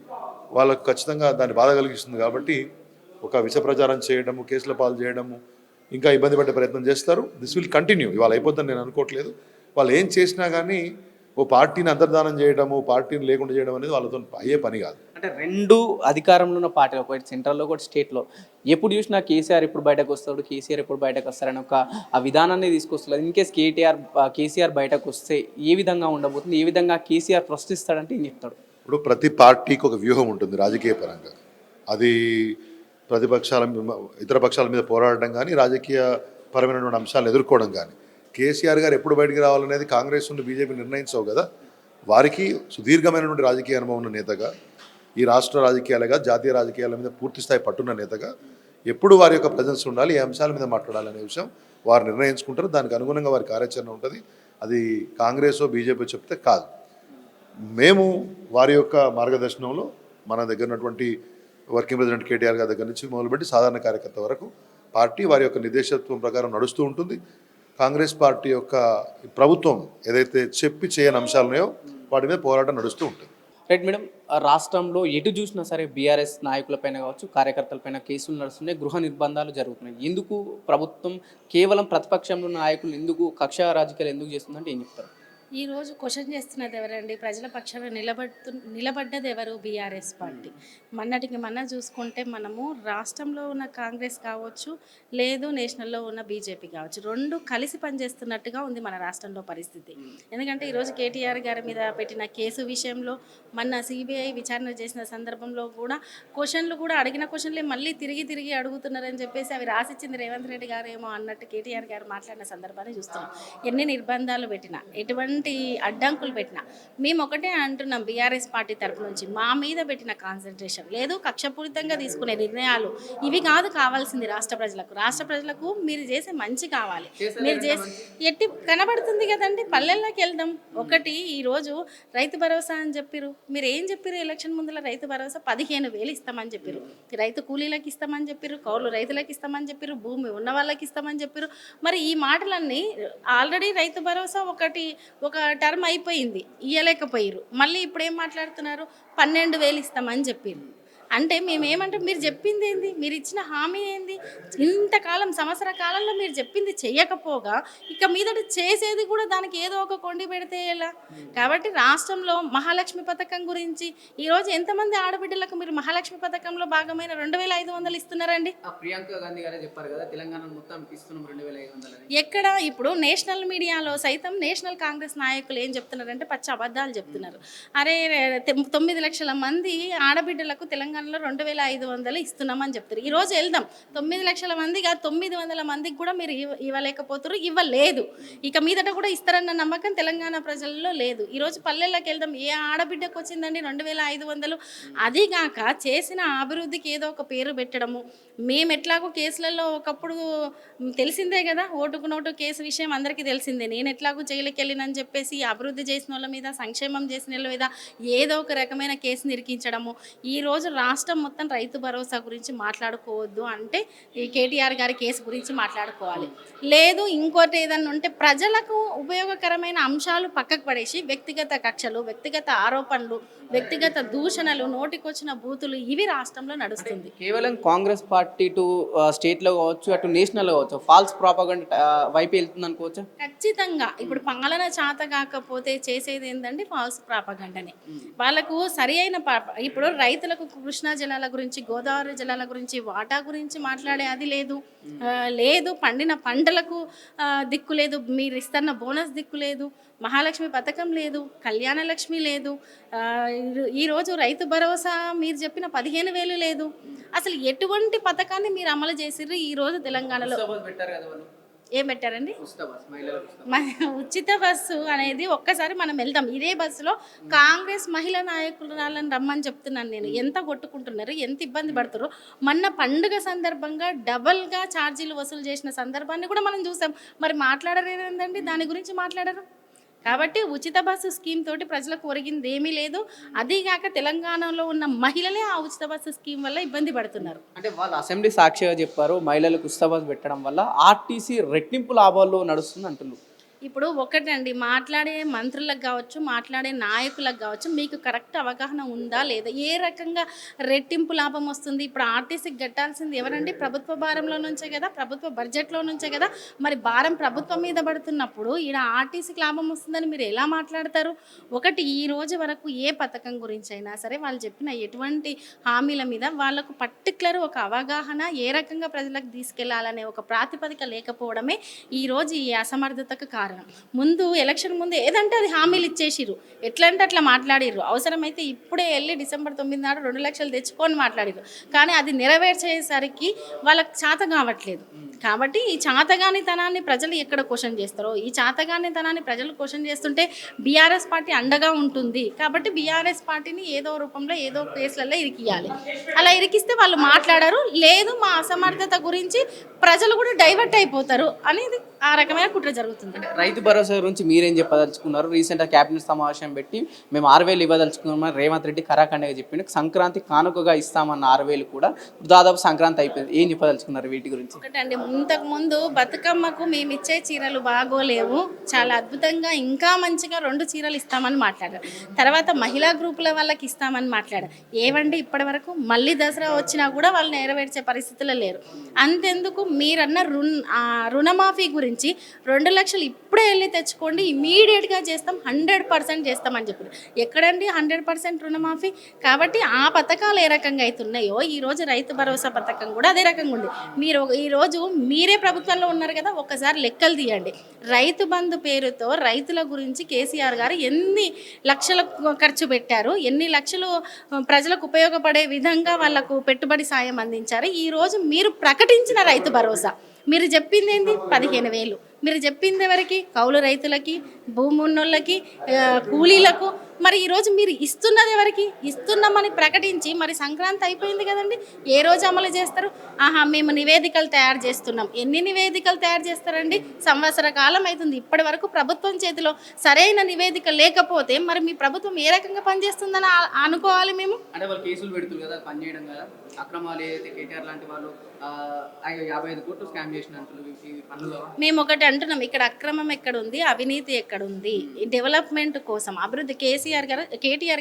వాళ్ళకు ఖచ్చితంగా దాన్ని బాధ కలిగిస్తుంది. కాబట్టి ఒక విష ప్రచారం చేయడము, కేసుల పాలు చేయడము, ఇంకా ఇబ్బంది పడే ప్రయత్నం చేస్తారు. This will continue. ఇవాళ అయిపోతుందని నేను అనుకోవట్లేదు. వాళ్ళు ఏం చేసినా కానీ ఓ పార్టీని అంతర్ధానం చేయడము, పార్టీని లేకుండా చేయడం అనేది వాళ్ళతో అయ్యే పని కాదు. అంటే రెండు అధికారంలో ఉన్న పార్టీలు, ఒకటి సెంట్రల్లో ఒకటి స్టేట్లో, ఎప్పుడు చూసినా కేసీఆర్ ఎప్పుడు బయటకు వస్తాడు, కేసీఆర్ ఎప్పుడు బయటకు వస్తారని ఒక ఆ విధానాన్ని తీసుకొస్తున్నారు. ఇన్కేస్ కేసీఆర్ బయటకు వస్తే ఏ విధంగా ఉండబోతుంది, ఏ విధంగా కేసీఆర్ ప్రశ్నిస్తాడంటే ఏం చెప్తాడు? ఇప్పుడు ప్రతి పార్టీకి ఒక వ్యూహం ఉంటుంది రాజకీయ పరంగా. అది ఇతర పక్షాల మీద పోరాడడం కానీ, రాజకీయ పరమైనటువంటి అంశాలను ఎదుర్కోవడం కానీ. కేసీఆర్ గారు ఎప్పుడు బయటికి రావాలనేది కాంగ్రెస్ నుండి బీజేపీ నిర్ణయించవు కదా. వారికి సుదీర్ఘమైనటువంటి రాజకీయ అనుభవం ఉన్న నేతగా, ఈ రాష్ట్ర రాజకీయాలుగా, జాతీయ రాజకీయాల మీద పూర్తి స్థాయి పట్టున్న నేతగా ఎప్పుడు వారి యొక్క ప్రజెన్స్ ఉండాలి, ఏ అంశాల మీద మాట్లాడాలనే విషయం వారు నిర్ణయించుకుంటారు. దానికి అనుగుణంగా వారి కార్యాచరణ ఉంటుంది. అది కాంగ్రెస్ బీజేపీ చెప్తే కాదు. మేము వారి యొక్క మార్గదర్శనంలో మన దగ్గర ఉన్నటువంటి వర్కింగ్ ప్రెసిడెంట్ కేటీఆర్ గారి దగ్గర నుంచి మొదలుపెట్టి సాధారణ కార్యకర్త వరకు పార్టీ వారి యొక్క నిర్దేశత్వం ప్రకారం నడుస్తూ ఉంటుంది. కాంగ్రెస్ పార్టీ యొక్క ప్రభుత్వం ఏదైతే చెప్పి చేయని అంశాలు ఉన్నాయో వాటి మీద పోరాటం నడుస్తూ ఉంటుంది. రైట్ మేడం, రాష్ట్రంలో ఎటు చూసినా సరే బీఆర్ఎస్ నాయకులపైన కావచ్చు, కార్యకర్తలపైన కేసులు నడుస్తున్నాయి, గృహ నిర్బంధాలు జరుగుతున్నాయి. ఎందుకు ప్రభుత్వం కేవలం ప్రతిపక్షంలో ఉన్న నాయకులు ఎందుకు కక్ష రాజకీయాలు ఎందుకు చేస్తుందంటే ఏం చెప్తారు? ఈరోజు క్వశ్చన్ చేస్తున్నది ఎవరండి? ప్రజల పక్షాన నిలబడ్డది ఎవరు? BRS party. మొన్నటికి మొన్న చూసుకుంటే మనము రాష్ట్రంలో ఉన్న కాంగ్రెస్ కావచ్చు, లేదు నేషనల్లో ఉన్న బీజేపీ కావచ్చు, రెండు కలిసి పనిచేస్తున్నట్టుగా ఉంది మన రాష్ట్రంలో పరిస్థితి. ఎందుకంటే ఈరోజు కేటీఆర్ గారి మీద పెట్టిన కేసు విషయంలో మొన్న సిబిఐ విచారణ చేసిన సందర్భంలో కూడా క్వశ్చన్లు కూడా అడిగిన క్వశ్చన్లే మళ్ళీ తిరిగి అడుగుతున్నారని చెప్పేసి అవి రాసిచ్చింది రేవంత్ రెడ్డి గారు ఏమో అన్నట్టు కేటీఆర్ గారు మాట్లాడిన సందర్భాన్ని చూస్తున్నాం. ఎన్ని నిర్బంధాలు పెట్టినా, ఎటువంటి అడ్డంకులు పెట్టినా మేము ఒకటే అంటున్నాం బీఆర్ఎస్ పార్టీ తరఫు నుంచి, మా మీద పెట్టిన కాన్సన్ట్రేషన్ లేదు, కక్షపూరితంగా తీసుకునే నిర్ణయాలు ఇవి కాదు కావాల్సింది రాష్ట్ర ప్రజలకు మీరు చేసే మంచి కావాలి. మీరు చేసి ఎట్టి కనబడుతుంది కదండి, పల్లెల్లోకి వెళ్దాం. ఒకటి ఈరోజు రైతు భరోసా అని చెప్పారు. మీరు ఏం చెప్పారు? ఎలక్షన్ ముందుల రైతు భరోసా 15,000 ఇస్తామని చెప్పారు. రైతు కూలీలకు ఇస్తామని చెప్పారు, కౌలు రైతులకు ఇస్తామని చెప్పారు, భూమి ఉన్న వాళ్ళకి ఇస్తామని చెప్పారు. మరి ఈ మాటలన్నీ ఆల్రెడీ రైతు భరోసా ఒక టర్మ్ అయిపోయింది, ఇయ్యలేకపోయారు. మళ్ళీ ఇప్పుడు ఏం మాట్లాడుతున్నారు? 12,000 ఇస్తామని చెప్పారు. అంటే మేమేమంటే మీరు చెప్పింది ఏంది? మీరు ఇచ్చిన హామీ ఏంది? ఇంతకాలం సంవత్సర కాలంలో మీరు చెప్పింది చెయ్యకపోగా ఇక మీదట చేసేది కూడా దానికి ఏదో ఒక కొండి పెడితే ఎలా? కాబట్టి రాష్ట్రంలో మహాలక్ష్మి పథకం గురించి ఈరోజు ఎంతమంది ఆడబిడ్డలకు మీరు మహాలక్ష్మి పథకంలో భాగమైన 2,500 ఇస్తున్నారండి? ప్రియాంక గాంధీ గారే చెప్పారు కదా, తెలంగాణ మొత్తం ఇస్తున్నాం 2,500. ఎక్కడ? ఇప్పుడు నేషనల్ మీడియాలో సైతం నేషనల్ కాంగ్రెస్ నాయకులు ఏం చెప్తున్నారంటే పచ్చ అబద్ధాలు చెప్తున్నారు. అరే 9 లక్షల మంది ఆడబిడ్డలకు తెలంగాణలో 2,500 ఇస్తున్నామని చెప్తారు. ఈరోజు వెళ్దాం, 9 లక్షల మందిగా 900 మందికి కూడా మీరు ఇవ్వలేకపోతున్నారు, ఇవ్వలేదు. ఇక మీదట కూడా ఇస్తారన్న నమ్మకం తెలంగాణ ప్రజల్లో లేదు. ఈరోజు పల్లెల్లోకి వెళ్దాం, ఏ ఆడబిడ్డకు వచ్చిందండి 2,500? అదిగాక చేసిన అభివృద్ధికి ఏదో ఒక పేరు పెట్టడము. మేము ఎట్లాగో కేసులలో ఒకప్పుడు తెలిసిందే కదా, ఓటుకు నోటు కేసు విషయం అందరికీ తెలిసిందే. నేను ఎట్లాగో జైలుకి వెళ్ళినని చెప్పేసి అభివృద్ధి చేసిన వాళ్ళ మీద, సంక్షేమం చేసిన వాళ్ళ మీద ఏదో ఒక రకమైన కేసు నిరికించడము. ఈరోజు రాష్ట్రం మొత్తం రైతు భరోసా గురించి మాట్లాడుకోవద్దు అంటే ఈ కేటీఆర్ గారి కేసు గురించి మాట్లాడుకోవాలి. లేదు ఇంకోటి ఏదన్నా ఉంటే ప్రజలకు ఉపయోగకరమైన అంశాలు పక్కకు పడేసి వ్యక్తిగత కక్షలు, వ్యక్తిగత ఆరోపణలు, వ్యక్తిగత దూషణలు, నోటికొచ్చిన బూతులు ఇవి రాష్ట్రంలో నడుస్తుంది. కేవలం కాంగ్రెస్ పార్టీ టు స్టేట్లో కావచ్చు, అటు నేషనల్లో కావచ్చు, ఫాల్స్ ప్రాపగండా వైపు వెళ్తుంది అనుకోవచ్చు. ఖచ్చితంగా ఇప్పుడు పాలన చేత కాకపోతే చేసేది ఏంటంటే ఫాల్స్ ప్రాపగండనే. వాళ్ళకు సరి అయిన ఇప్పుడు రైతులకు కృషి కృష్ణా జలాల గురించి, గోదావరి జలాల గురించి, వాటా గురించి మాట్లాడే అది లేదు. లేదు, పండిన పంటలకు దిక్కు లేదు, మీరు ఇస్తున్న బోనస్ దిక్కు లేదు, మహాలక్ష్మి పథకం లేదు, కళ్యాణ లక్ష్మి లేదు, ఈరోజు రైతు భరోసా మీరు చెప్పిన 15,000 లేదు. అసలు ఎటువంటి పథకాన్ని మీరు అమలు చేసిర్రు ఈరోజు తెలంగాణలో? పెట్టారు కదా వాళ్ళు, ఏం పెట్టారండి? మహిళలకు ఉచిత బస్సు అనేది ఒక్కసారి మనం వెళ్దాం, ఇదే బస్సులో కాంగ్రెస్ మహిళా నాయకులను రమ్మని చెప్తున్నాను నేను. ఎంత కొట్టుకుంటున్నారు, ఎంత ఇబ్బంది పడుతున్నారు. మొన్న పండుగ సందర్భంగా డబల్గా ఛార్జీలు వసూలు చేసిన సందర్భాన్ని కూడా మనం చూసాం. మరి మాట్లాడరేందండి, దాని గురించి మాట్లాడరు. కాబట్టి ఉచిత బస్సు స్కీమ్ తోటి ప్రజలకు ఒరిగింది ఏమీ లేదు. అదీగాక తెలంగాణలో ఉన్న మహిళలే ఆ ఉచిత బస్సు స్కీమ్ వల్ల ఇబ్బంది పడుతున్నారు. అంటే వాళ్ళు అసెంబ్లీ సాక్షిగా చెప్పారు, మహిళలకు ఉచిత బస్సు పెట్టడం వల్ల ఆర్టీసీ రెట్టింపు లాభాల్లో నడుస్తుంది అంటున్నారు. ఇప్పుడు ఒకటండి, మాట్లాడే మంత్రులకు కావచ్చు, మాట్లాడే నాయకులకు కావచ్చు, మీకు కరెక్ట్ అవగాహన ఉందా లేదా? ఏ రకంగా రెట్టింపు లాభం వస్తుంది? ఇప్పుడు ఆర్టీసీకి కట్టాల్సింది ఎవరండి? ప్రభుత్వ భారంలో నుంచే కదా, ప్రభుత్వ బడ్జెట్లో నుంచే కదా. మరి భారం ప్రభుత్వం మీద పడుతున్నప్పుడు ఈడ ఆర్టీసీకి లాభం వస్తుందని మీరు ఎలా మాట్లాడతారు? ఒకటి, ఈ రోజు వరకు ఏ పథకం గురించి అయినా సరే వాళ్ళు చెప్పిన ఎటువంటి హామీల మీద వాళ్ళకు పర్టికులర్ ఒక అవగాహన, ఏ రకంగా ప్రజలకు తీసుకెళ్లాలనే ఒక ప్రాతిపదిక లేకపోవడమే ఈరోజు ఈ అసమర్థతకు కారణం. ముందు ఎలక్షన్ ముందు ఏదంటే అది హామీలు ఇచ్చేసిర్రు, ఎట్లా అంటే అట్లా మాట్లాడిర్రు. అవసరమైతే ఇప్పుడే వెళ్ళి డిసెంబర్ 9 నాడు 2 లక్షలు తెచ్చుకొని మాట్లాడిర్రు. కానీ అది నెరవేర్చేసరికి వాళ్ళకి చేత కావట్లేదు. కాబట్టి ఈ చాతగానితనాన్ని ప్రజలు ఎక్కడ క్వశ్చన్ చేస్తారో, ఈ చాతగానితనాన్ని ప్రజలు క్వశ్చన్ చేస్తుంటే బీఆర్ఎస్ పార్టీ అండగా ఉంటుంది. కాబట్టి బీఆర్ఎస్ పార్టీని ఏదో రూపంలో ఏదో కేసులలో ఇరికియాలి. అలా ఇరికిస్తే వాళ్ళు మాట్లాడారు, లేదు మా అసమర్థత గురించి ప్రజలు కూడా డైవర్ట్ అయిపోతారు అనేది ఆ రకమైన కుట్ర జరుగుతుంది. రైతు భరోసా గురించి మీరేం చెప్పదలుచుకున్నారు? రీసెంట్గా క్యాబినెట్ సమావేశం పెట్టి మేము 6,000 ఇవ్వదలుచుకున్నామని రేవంత్ రెడ్డి ఖరాఖండిగా చెప్పిండు. సంక్రాంతి కానుకగా ఇస్తామన్న 6,000 కూడా దాదాపు సంక్రాంతి అయిపోయింది. ఏం చెప్పదలుచుకున్నారు వీటి గురించి? ఒకటండి, ఇంతకుముందు బతుకమ్మకు మేము ఇచ్చే చీరలు బాగోలేవు, చాలా అద్భుతంగా ఇంకా మంచిగా 2 చీరలు ఇస్తామని మాట్లాడారు. తర్వాత మహిళా గ్రూపుల వాళ్ళకి ఇస్తామని మాట్లాడారు. ఏవండి ఇప్పటి వరకు మళ్ళీ దసరా వచ్చినా కూడా వాళ్ళు నెరవేర్చే పరిస్థితుల్లో లేరు. అంతెందుకు, మీరన్న రుణమాఫీ గురించి 2 లక్షలు ఇప్పుడే వెళ్ళి తెచ్చుకోండి, ఇమీడియట్గా చేస్తాం, 100% చేస్తామని చెప్పారు. ఎక్కడండి 100% రుణమాఫీ? కాబట్టి ఆ పథకాలు ఏ రకంగా అవుతున్నాయో ఈరోజు రైతు భరోసా పథకం కూడా అదే రకంగా ఉంది. మీరు ఈరోజు మీరే ప్రభుత్వంలో ఉన్నారు కదా, ఒక్కసారి లెక్కలు తీయండి. రైతు బంధు పేరుతో రైతుల గురించి కేసీఆర్ గారు ఎన్ని లక్షల ఖర్చు పెట్టారు, ఎన్ని లక్షలు ప్రజలకు ఉపయోగపడే విధంగా వాళ్లకు పెట్టుబడి సాయం అందించారు. ఈరోజు మీరు ప్రకటించిన రైతు భరోసా మీరు చెప్పింది ఏంది? 15,000. మీరు చెప్పింది ఎవరికి? కౌలు రైతులకి, భూమి ఉన్నోళ్ళకి, కూలీలకు. మరి ఈరోజు మీరు ఇస్తున్నది ఎవరికి? ఇస్తున్నామని ప్రకటించి మరి సంక్రాంతి అయిపోయింది కదండి, ఏ రోజు అమలు చేస్తారు? మేము నివేదికలు తయారు చేస్తున్నాం. ఎన్ని నివేదికలు తయారు చేస్తారండి? సంవత్సర కాలం అవుతుంది, ఇప్పటి వరకు ప్రభుత్వం చేతిలో సరైన నివేదిక లేకపోతే మరి మీ ప్రభుత్వం ఏ రకంగా పనిచేస్తుందని అనుకోవాలి మేము? అంటే వాళ్ళు కేసులు పెడుతుంది కదా, పని చేయడం కదా, అక్రమాలు ఏదైతే కేటీఆర్ లాంటి వాళ్ళు 55 కోట్లు స్కామ్ చేసినట్లు మేము ఒకటి అంటున్నాం, ఇక్కడ అక్రమం ఎక్కడుంది, అవినీతి ఎక్కడుంది? డెవలప్మెంట్ కోసం అభివృద్ధి కేటీఆర్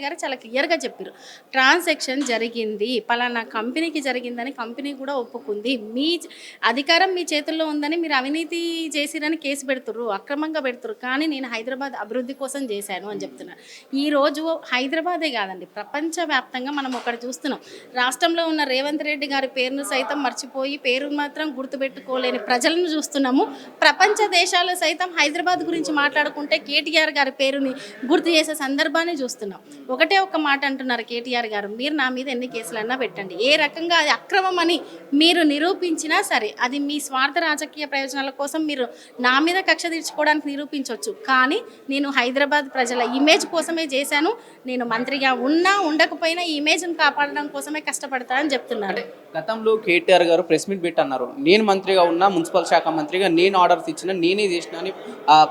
గారు చాలా క్లియర్గా చెప్పారు. ట్రాన్సాక్షన్ జరిగింది, పలానా కంపెనీకి జరిగిందని కంపెనీ కూడా ఒప్పుకుంది, మీ అధికారం మీ చేతుల్లో ఉందని మీరు అవినీతి చేసిరని కేసు పెడుతుర్రు, అక్రమంగా పెడుతురు. కానీ నేను హైదరాబాద్ అభివృద్ధి కోసం చేశాను అని చెప్తున్నారు. ఈరోజు హైదరాబాదే కాదండి, ప్రపంచవ్యాప్తంగా మనం ఒకటి చూస్తున్నాం. రాష్ట్రంలో ఉన్న రేవంత్ రెడ్డి గారి పేరును సైతం మర్చిపోయి పేరు మాత్రం గుర్తుపెట్టుకోలేని ప్రజలను చూస్తున్నాము. ప్రపంచ దేశాలు సైతం హైదరాబాద్ గురించి మాట్లాడుకుంటే కేటీఆర్ గారి పేరుని గుర్తు చేసే సందర్భాన్ని చూస్తున్నాం. ఒకటే ఒక మాట అంటున్నారు కేటీఆర్ గారు, మీరు నా మీద ఎన్ని కేసులన్నా పెట్టండి, ఏ రకంగా అది అక్రమం అని మీరు నిరూపించినా సరే, అది మీ స్వార్థ రాజకీయ ప్రయోజనాల కోసం మీరు నా మీద కక్ష తీర్చుకోవడానికి నిరూపించవచ్చు. కానీ నేను హైదరాబాద్ ప్రజల ఇమేజ్ కోసమే చేశాను, నేను మంత్రిగా ఉన్నా ఉండకపోయినా ఈ ఇమేజ్ని కాపాడడం కోసమే కష్టపడతానని చెప్తున్నారు. గతంలో కేటీఆర్ గారు ప్రెస్ మీట్ పెట్టి అన్నారు, నేను మంత్రిగా ఉన్నా, మున్సిపల్ శాఖ మంత్రిగా నేను ఆర్డర్స్ ఇచ్చిన, నేనే చేసిన అని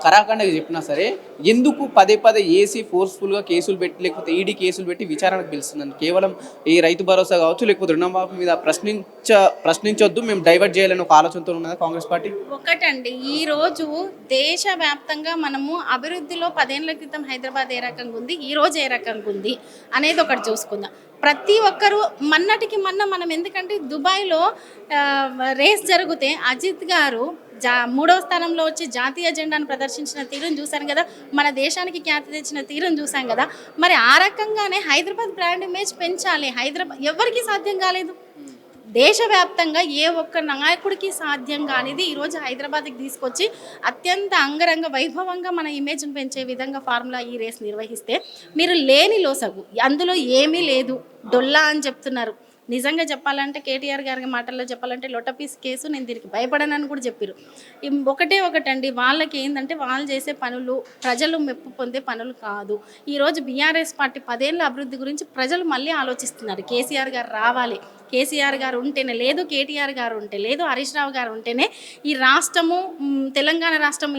కరాఖండిగా చెప్పినా సరే ఎందుకు పదే ఏసీ ఫోర్స్ఫుల్గా కేసులు పెట్టి లేకపోతే ఈడీ కేసులు పెట్టి విచారణకు పిలుస్తుందని? కేవలం ఈ రైతు భరోసా కావచ్చు లేకపోతే రుణమాఫీ మీద ప్రశ్నించొద్దు, మేము డైవర్ట్ చేయాలని ఒక ఆలోచనతో ఉన్నదా కాంగ్రెస్ పార్టీ? ఒకటండి, ఈరోజు దేశవ్యాప్తంగా మనము అభివృద్ధిలో 10 ఏళ్ల క్రితం హైదరాబాద్ ఏ రకంగా ఉంది, ఈరోజు ఏ రకంగా ఉంది అనేది ఒకటి చూసుకుందాం. ప్రతి ఒక్కరూ మనం ఎందుకంటే దుబాయ్లో రేస్ జరిగితే అజిత్ గారు మూడవ స్థానంలో వచ్చి జాతీయ జెండాను ప్రదర్శించిన తీరును చూశాను కదా, మన దేశానికి ఖ్యాతి తెచ్చిన తీరును చూసాం కదా. మరి ఆ రకంగానే హైదరాబాద్ బ్రాండ్ ఇమేజ్ పెంచాలి. హైదరాబాద్ ఎవరికి సాధ్యం కాలేదు, దేశవ్యాప్తంగా ఏ ఒక్క నాయకుడికి సాధ్యం కానిది ఈరోజు హైదరాబాద్కి తీసుకొచ్చి అత్యంత అంగరంగ వైభవంగా మన ఇమేజ్ని పెంచే విధంగా ఫార్ములా ఈ రేస్ నిర్వహిస్తే మీరు లేని లోసగు అందులో ఏమీ లేదు, డొల్లా అని చెప్తున్నారు. నిజంగా చెప్పాలంటే కేటీఆర్ గారి మాటల్లో చెప్పాలంటే లొటపీస్ కేసు, నేను దీనికి భయపడనని కూడా చెప్పారు. ఒకటండి, వాళ్ళకి ఏంటంటే వాళ్ళు చేసే పనులు ప్రజలు మెప్పు పొందే పనులు కాదు. ఈరోజు బీఆర్ఎస్ పార్టీ 10 ఏళ్ళ అభివృద్ధి గురించి ప్రజలు మళ్ళీ ఆలోచిస్తున్నారు. కేసీఆర్ గారు రావాలి, కేసీఆర్ గారు ఉంటేనే, లేదు కేటీఆర్ గారు ఉంటే, లేదు హరీష్ రావు గారు ఉంటేనే ఈ రాష్ట్రము తెలంగాణ రాష్ట్రం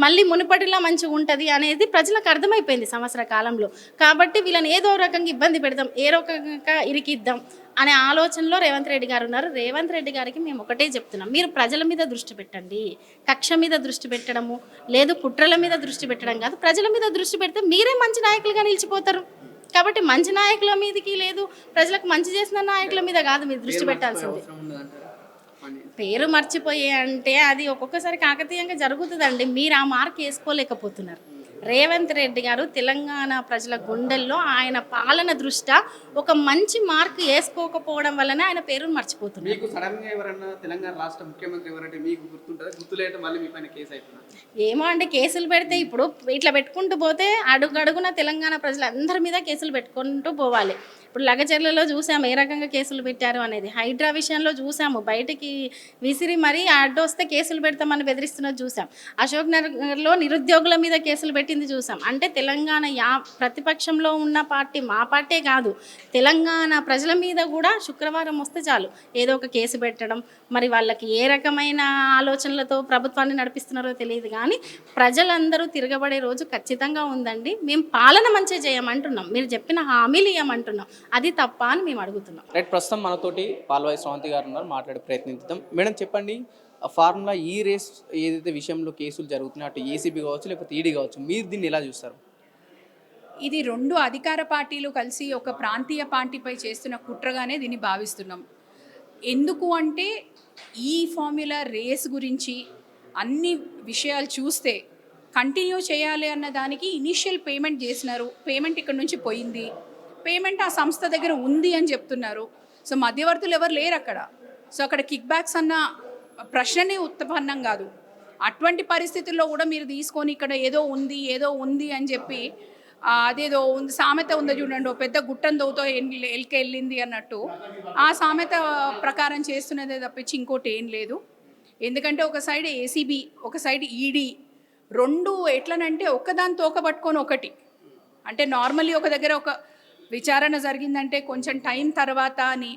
మళ్ళీ మునుపటిలా మంచిగా ఉంటుంది అనేది ప్రజలకు అర్థమైపోయింది సంవత్సర కాలంలో. కాబట్టి వీళ్ళని ఏదో రకంగా ఇబ్బంది పెడదాం, ఏ రకంగా ఇరికిద్దాం అనే ఆలోచనలో రేవంత్ రెడ్డి గారు ఉన్నారు. రేవంత్ రెడ్డి గారికి మేము ఒకటే చెప్తున్నాం, మీరు ప్రజల మీద దృష్టి పెట్టండి. కక్ష మీద దృష్టి పెట్టడము లేదు, కుట్రల మీద దృష్టి పెట్టడం కాదు, ప్రజల మీద దృష్టి పెడితే మీరే మంచి నాయకులుగా నిలిచిపోతారు. కాబట్టి మంచి నాయకుల మీదకి లేదు, ప్రజలకు మంచి చేసిన నాయకుల మీద కాదు మీరు దృష్టి పెట్టాల్సింది. పేరు మర్చిపోయే అంటే అది ఒక్కొక్కసారి కాకతీయంగా జరుగుతుందండి. మీరు ఆ మార్క్ వేసుకోలేకపోతున్నారు. రేవంత్ రెడ్డి గారు తెలంగాణ ప్రజల గుండెల్లో ఆయన పాలన దృష్ట్యా ఒక మంచి మార్క్ వేసుకోకపోవడం వల్లనే ఆయన పేరును మర్చిపోతున్నారు. మీకు సడన్ గా ఎవరన్నా తెలంగాణ రాష్ట్ర ముఖ్యమంత్రి ఎవరంటే మీకు గుర్తుంటుందా? గుర్తులేట మళ్ళీ మీ పైన కేసు అయిపోయింది. ఏమో అంటే కేసులు పెడితే ఇప్పుడు ఇట్లా పెట్టుకుంటూ పోతే అడుగడుగున తెలంగాణ ప్రజలందరి మీద కేసులు పెట్టుకుంటూ పోవాలి. ఇప్పుడు లగచర్లలో చూసాము ఏ రకంగా కేసులు పెట్టారు అనేది. హైడ్రా విషయంలో చూసాము, బయటికి విసిరి మరీ అడ్డొస్తే కేసులు పెడతామని బెదిరిస్తున్నది చూసాం. అశోక్ నగర్లో నిరుద్యోగుల మీద కేసులు పెట్టింది చూసాం. అంటే తెలంగాణ ప్రతిపక్షంలో ఉన్న పార్టీ మా పార్టీ కాదు, తెలంగాణ ప్రజల మీద కూడా శుక్రవారం వస్తే చాలు ఏదో ఒక కేసు పెట్టడం. మరి వాళ్ళకి ఏ రకమైన ఆలోచనలతో ప్రభుత్వాన్ని నడిపిస్తున్నారో తెలియదు, కానీ ప్రజలందరూ తిరగబడే రోజు ఖచ్చితంగా ఉందండి. మేము పాలన మంచిగా చేయమంటున్నాం, మీరు చెప్పిన హామీలు ఇవ్వమంటున్నాం, అది తప్ప అని మేము అడుగుతున్నాం. రైట్, ప్రస్తుతం మనతోటి పాల్వాయి స్రవంతి గారు ఉన్నారు, మాట్లాడే ప్రయత్నిద్దాం. మేడం చెప్పండి, ఫార్ములా ఈ రేస్ ఏదైతే విషయంలో కేసులు జరుగుతున్నాయి, అటు ఏసీబీ కావచ్చు లేకపోతే ఈడీ కావచ్చు, మీరు దీన్ని ఎలా చూస్తారు? ఇది 2 అధికార పార్టీలు కలిసి ఒక ప్రాంతీయ పార్టీపై చేస్తున్న కుట్రగానే దీన్ని భావిస్తున్నాం. ఎందుకు అంటే ఈ ఫార్ములా రేస్ గురించి అన్ని విషయాలు చూస్తే కంటిన్యూ చేయాలి అన్న దానికి ఇనిషియల్ పేమెంట్ చేసినారు, పేమెంట్ ఇక్కడ నుంచి పోయింది, పేమెంట్ ఆ సంస్థ దగ్గర ఉంది అని చెప్తున్నారు. సో మధ్యవర్తులు ఎవరు లేరు అక్కడ. సో అక్కడ కిక్ బ్యాక్స్ అన్న ప్రశ్ననే ఉత్పన్నం కాదు. అటువంటి పరిస్థితుల్లో కూడా మీరు తీసుకొని ఇక్కడ ఏదో ఉంది అని చెప్పి అదేదో ఉంది, సామెత ఉందో చూడండి, పెద్ద గుట్టం దోతో వెళ్ళింది అన్నట్టు ఆ సామెత ప్రకారం చేస్తున్నదే తప్పించి ఇంకోటి ఏం లేదు. ఎందుకంటే ఒక సైడ్ ఏసీబీ, ఒక సైడ్ ఈడీ, 2 ఎట్లనంటే ఒకదాని తోక పట్టుకొని ఒకటి. అంటే నార్మల్లీ ఒక దగ్గర ఒక విచారణ జరిగిందంటే కొంచెం టైం తర్వాత అని,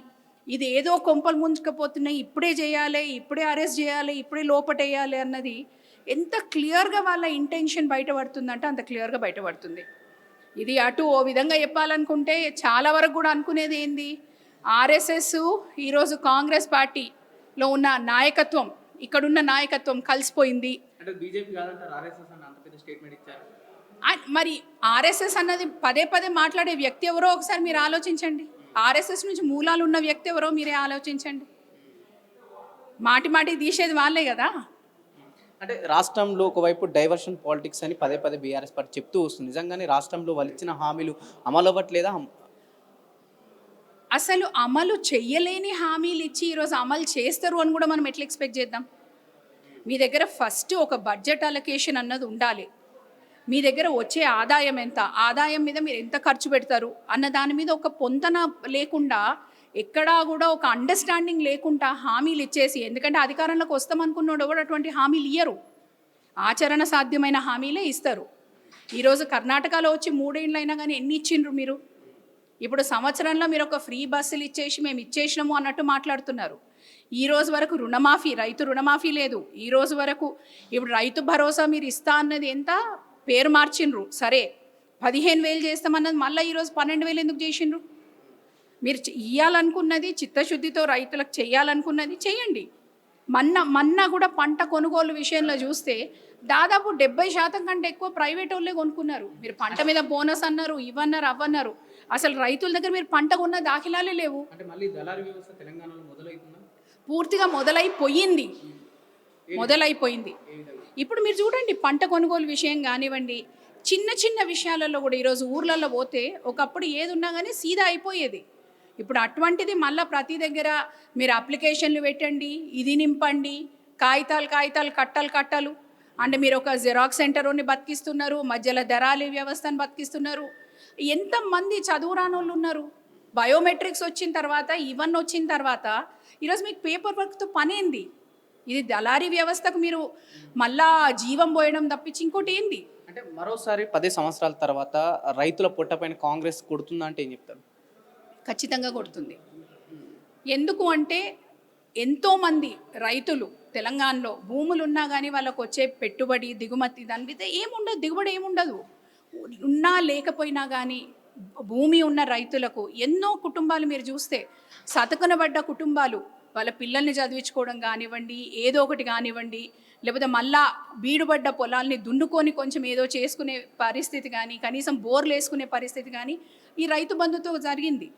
ఇది ఏదో కొంపలు ముంచుకపోతున్నాయి, ఇప్పుడే చేయాలి, ఇప్పుడే అరెస్ట్ చేయాలి, ఇప్పుడే లోపటేయాలి అన్నది ఎంత క్లియర్గా వాళ్ళ ఇంటెన్షన్ బయటపడుతుందంటే అంత క్లియర్గా బయటపడుతుంది. ఇది అటు ఓ విధంగా చెప్పాలనుకుంటే చాలా వరకు కూడా అనుకునేది ఏంది, ఆర్ఎస్ఎస్ ఈరోజు కాంగ్రెస్ పార్టీలో ఉన్న నాయకత్వం, ఇక్కడున్న నాయకత్వం కలిసిపోయింది. అంటే బీజేపీ కాదంటారు, ఆర్ఎస్ఎస్ అని అంత పెద్ద స్టేట్మెంట్ ఇచ్చారు. మరి ఆర్ఎస్ఎస్ అన్నది పదే మాట్లాడే వ్యక్తి ఎవరో ఒకసారి మీరు ఆలోచించండి. ఆర్ఎస్ఎస్ నుంచి మూలాలు ఉన్న వ్యక్తి ఎవరో మీరే ఆలోచించండి. మాటి తీసేది వాళ్ళే కదా. అంటే రాష్ట్రంలో ఒకవైపు డైవర్షన్ పాలిటిక్స్ అని పదే బీఆర్ఎస్ పార్టీ చెప్తూ వస్తుంది. నిజంగానే రాష్ట్రంలో వాళ్ళు ఇచ్చిన హామీలు అమలు అవ్వట్లేదా? అసలు అమలు చెయ్యలేని హామీలు ఇచ్చి ఈరోజు అమలు చేస్తారు అని కూడా మనం ఎట్లా ఎక్స్పెక్ట్ చేద్దాం? మీ దగ్గర ఫస్ట్ ఒక బడ్జెట్ అలొకేషన్ అన్నది ఉండాలి. మీ దగ్గర వచ్చే ఆదాయం ఎంత, ఆదాయం మీద మీరు ఎంత ఖర్చు పెడతారు అన్న దాని మీద ఒక పొంతన లేకుండా, ఎక్కడా కూడా ఒక అండర్స్టాండింగ్ లేకుండా హామీలు ఇచ్చేసి, ఎందుకంటే అధికారంలోకి వస్తామనుకున్నాడు కూడా అటువంటి హామీలు ఇయ్యరు, ఆచరణ సాధ్యమైన హామీలే ఇస్తారు. ఈరోజు కర్ణాటకలో వచ్చి 3 ఏళ్ళు అయినా కానీ ఎన్ని ఇచ్చిండ్రు మీరు? ఇప్పుడు సంవత్సరంలో మీరు ఒక ఫ్రీ బస్సులు ఇచ్చేసి మేము ఇచ్చేసినాము అన్నట్టు మాట్లాడుతున్నారు. ఈ రోజు వరకు రుణమాఫీ, రైతు రుణమాఫీ లేదు. ఈ రోజు వరకు ఇప్పుడు రైతు భరోసా మీరు ఇస్తా అన్నది ఎంత, పేరు మార్చిండ్రు. సరే 15,000 చేస్తామన్నది మళ్ళీ ఈరోజు 12,000 ఎందుకు చేసిండ్రు? మీరు ఇయ్యాలనుకున్నది చిత్తశుద్ధితో రైతులకు చేయాలనుకున్నది చేయండి. మన్నా కూడా పంట కొనుగోలు విషయంలో చూస్తే దాదాపు 70% కంటే ఎక్కువ ప్రైవేట్ వాళ్ళే కొనుక్కున్నారు. మీరు పంట మీద బోనస్ అన్నారు, ఇవన్నారు, అవన్నారు. అసలు రైతుల దగ్గర మీరు పంట కొన్న దాఖలాలే లేవు. అంటే మళ్ళీ దళారీ వ్యవస్థ తెలంగాణలో మొదలవుతుందా? పూర్తిగా మొదలైపోయింది. మొదలైపోయింది. ఇప్పుడు మీరు చూడండి, పంట కొనుగోలు విషయం కానివ్వండి, చిన్న చిన్న విషయాలలో కూడా ఈరోజు ఊర్లలో పోతే ఒకప్పుడు ఏది ఉన్నా కానీ సీదా అయిపోయేది. ఇప్పుడు అటువంటిది మళ్ళీ ప్రతి దగ్గర మీరు అప్లికేషన్లు పెట్టండి, ఇది నింపండి, కాగితాలు కట్టలు అంటే మీరు ఒక జిరాక్స్ సెంటర్ని బతికిస్తున్నారు, మధ్యలో దళారీ వ్యవస్థను బతికిస్తున్నారు. ఎంతమంది చదువురానోళ్ళు ఉన్నారు. బయోమెట్రిక్స్ వచ్చిన తర్వాత, ఇవన్నీ వచ్చిన తర్వాత ఈరోజు మీకు పేపర్ వర్క్తో పనేంది? ఇది దళారీ వ్యవస్థకు మీరు మళ్ళా జీవం పోయడం తప్పించి ఇంకోటి ఏంది? అంటే మరోసారి 10 సంవత్సరాల తర్వాత రైతుల పొట్టపైన కాంగ్రెస్ కొడుతుందా అంటే ఏం చెప్తారు? ఖచ్చితంగా కొడుతుంది. ఎందుకు అంటే ఎంతోమంది రైతులు తెలంగాణలో భూములు ఉన్నా కానీ వాళ్ళకు వచ్చే పెట్టుబడి దిగుమతి దాని మీద ఏముండదు, దిగుబడి ఏముండదు. ఉన్నా లేకపోయినా కానీ భూమి ఉన్న రైతులకు ఎన్నో కుటుంబాలు మీరు చూస్తే సతకనబడ్డ కుటుంబాలు వాళ్ళ పిల్లల్ని చదివించుకోవడం కానివ్వండి, ఏదో ఒకటి కానివ్వండి, లేకపోతే మళ్ళా బీడుబడ్డ పొలాల్ని దున్నుకొని కొంచెం ఏదో చేసుకునే పరిస్థితి కానీ, కనీసం బోర్లు వేసుకునే పరిస్థితి కానీ ఈ రైతు బంధుతో జరిగింది.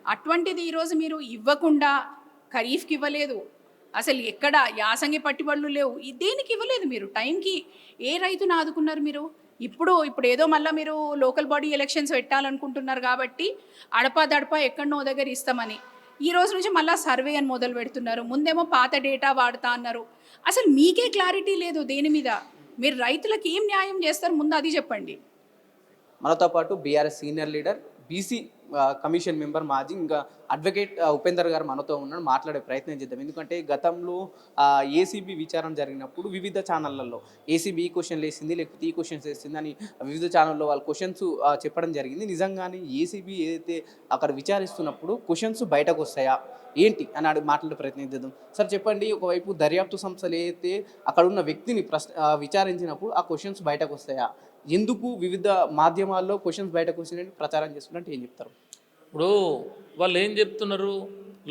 అటువంటిది ఈరోజు మీరు ఇవ్వకుండా ఖరీఫ్కి ఇవ్వలేదు, అసలు ఎక్కడ యాసంగి పట్టుబడులు లేవు, దేనికి ఇవ్వలేదు. మీరు టైంకి ఏ రైతును ఆదుకున్నారు మీరు? ఇప్పుడు ఏదో మళ్ళీ మీరు లోకల్ బాడీ ఎలక్షన్స్ పెట్టాలనుకుంటున్నారు కాబట్టి అడపా ఎక్కడనో దగ్గర ఇస్తామని ఈ రోజు నుంచి మళ్ళీ సర్వే అని మొదలు పెడుతున్నారు. ముందేమో పాత డేటా వాడుతా అన్నారు. అసలు మీకే క్లారిటీ లేదు దేని మీద. మీరు రైతులకు ఏం న్యాయం చేస్తారు ముందు అది చెప్పండి. మనతో పాటు BRS senior leader, BC commission member, మాజీ ఇంకా అడ్వకేట్ ఉపేందర్ గారు మనతో ఉన్నాడు. మాట్లాడే ప్రయత్నం చేద్దాం. ఎందుకంటే గతంలో ఏసీబీ విచారణ జరిగినప్పుడు వివిధ ఛానళ్లలో ఏసీబీ ఈ క్వశ్చన్లు వేసింది, లేకపోతే ఈ క్వశ్చన్స్ వేసింది అని వివిధ ఛానల్లో వాళ్ళ క్వశ్చన్స్ చెప్పడం జరిగింది. నిజంగానే ఏసీబీ ఏదైతే అక్కడ విచారిస్తున్నప్పుడు క్వశ్చన్స్ బయటకు వస్తాయా ఏంటి అని మాట్లాడే ప్రయత్నం చేద్దాం. సార్ చెప్పండి, ఒకవైపు దర్యాప్తు సంస్థలు ఏదైతే అక్కడ ఉన్న వ్యక్తిని విచారించినప్పుడు ఆ క్వశ్చన్స్ బయటకు వస్తాయా, ఎందుకు వివిధ మాధ్యమాల్లో క్వశ్చన్స్ బయటకు వస్తున్నాయని ప్రచారం చేస్తున్నట్టు ఏం చెప్తారు? ఇప్పుడు వాళ్ళు ఏం చెప్తున్నారు,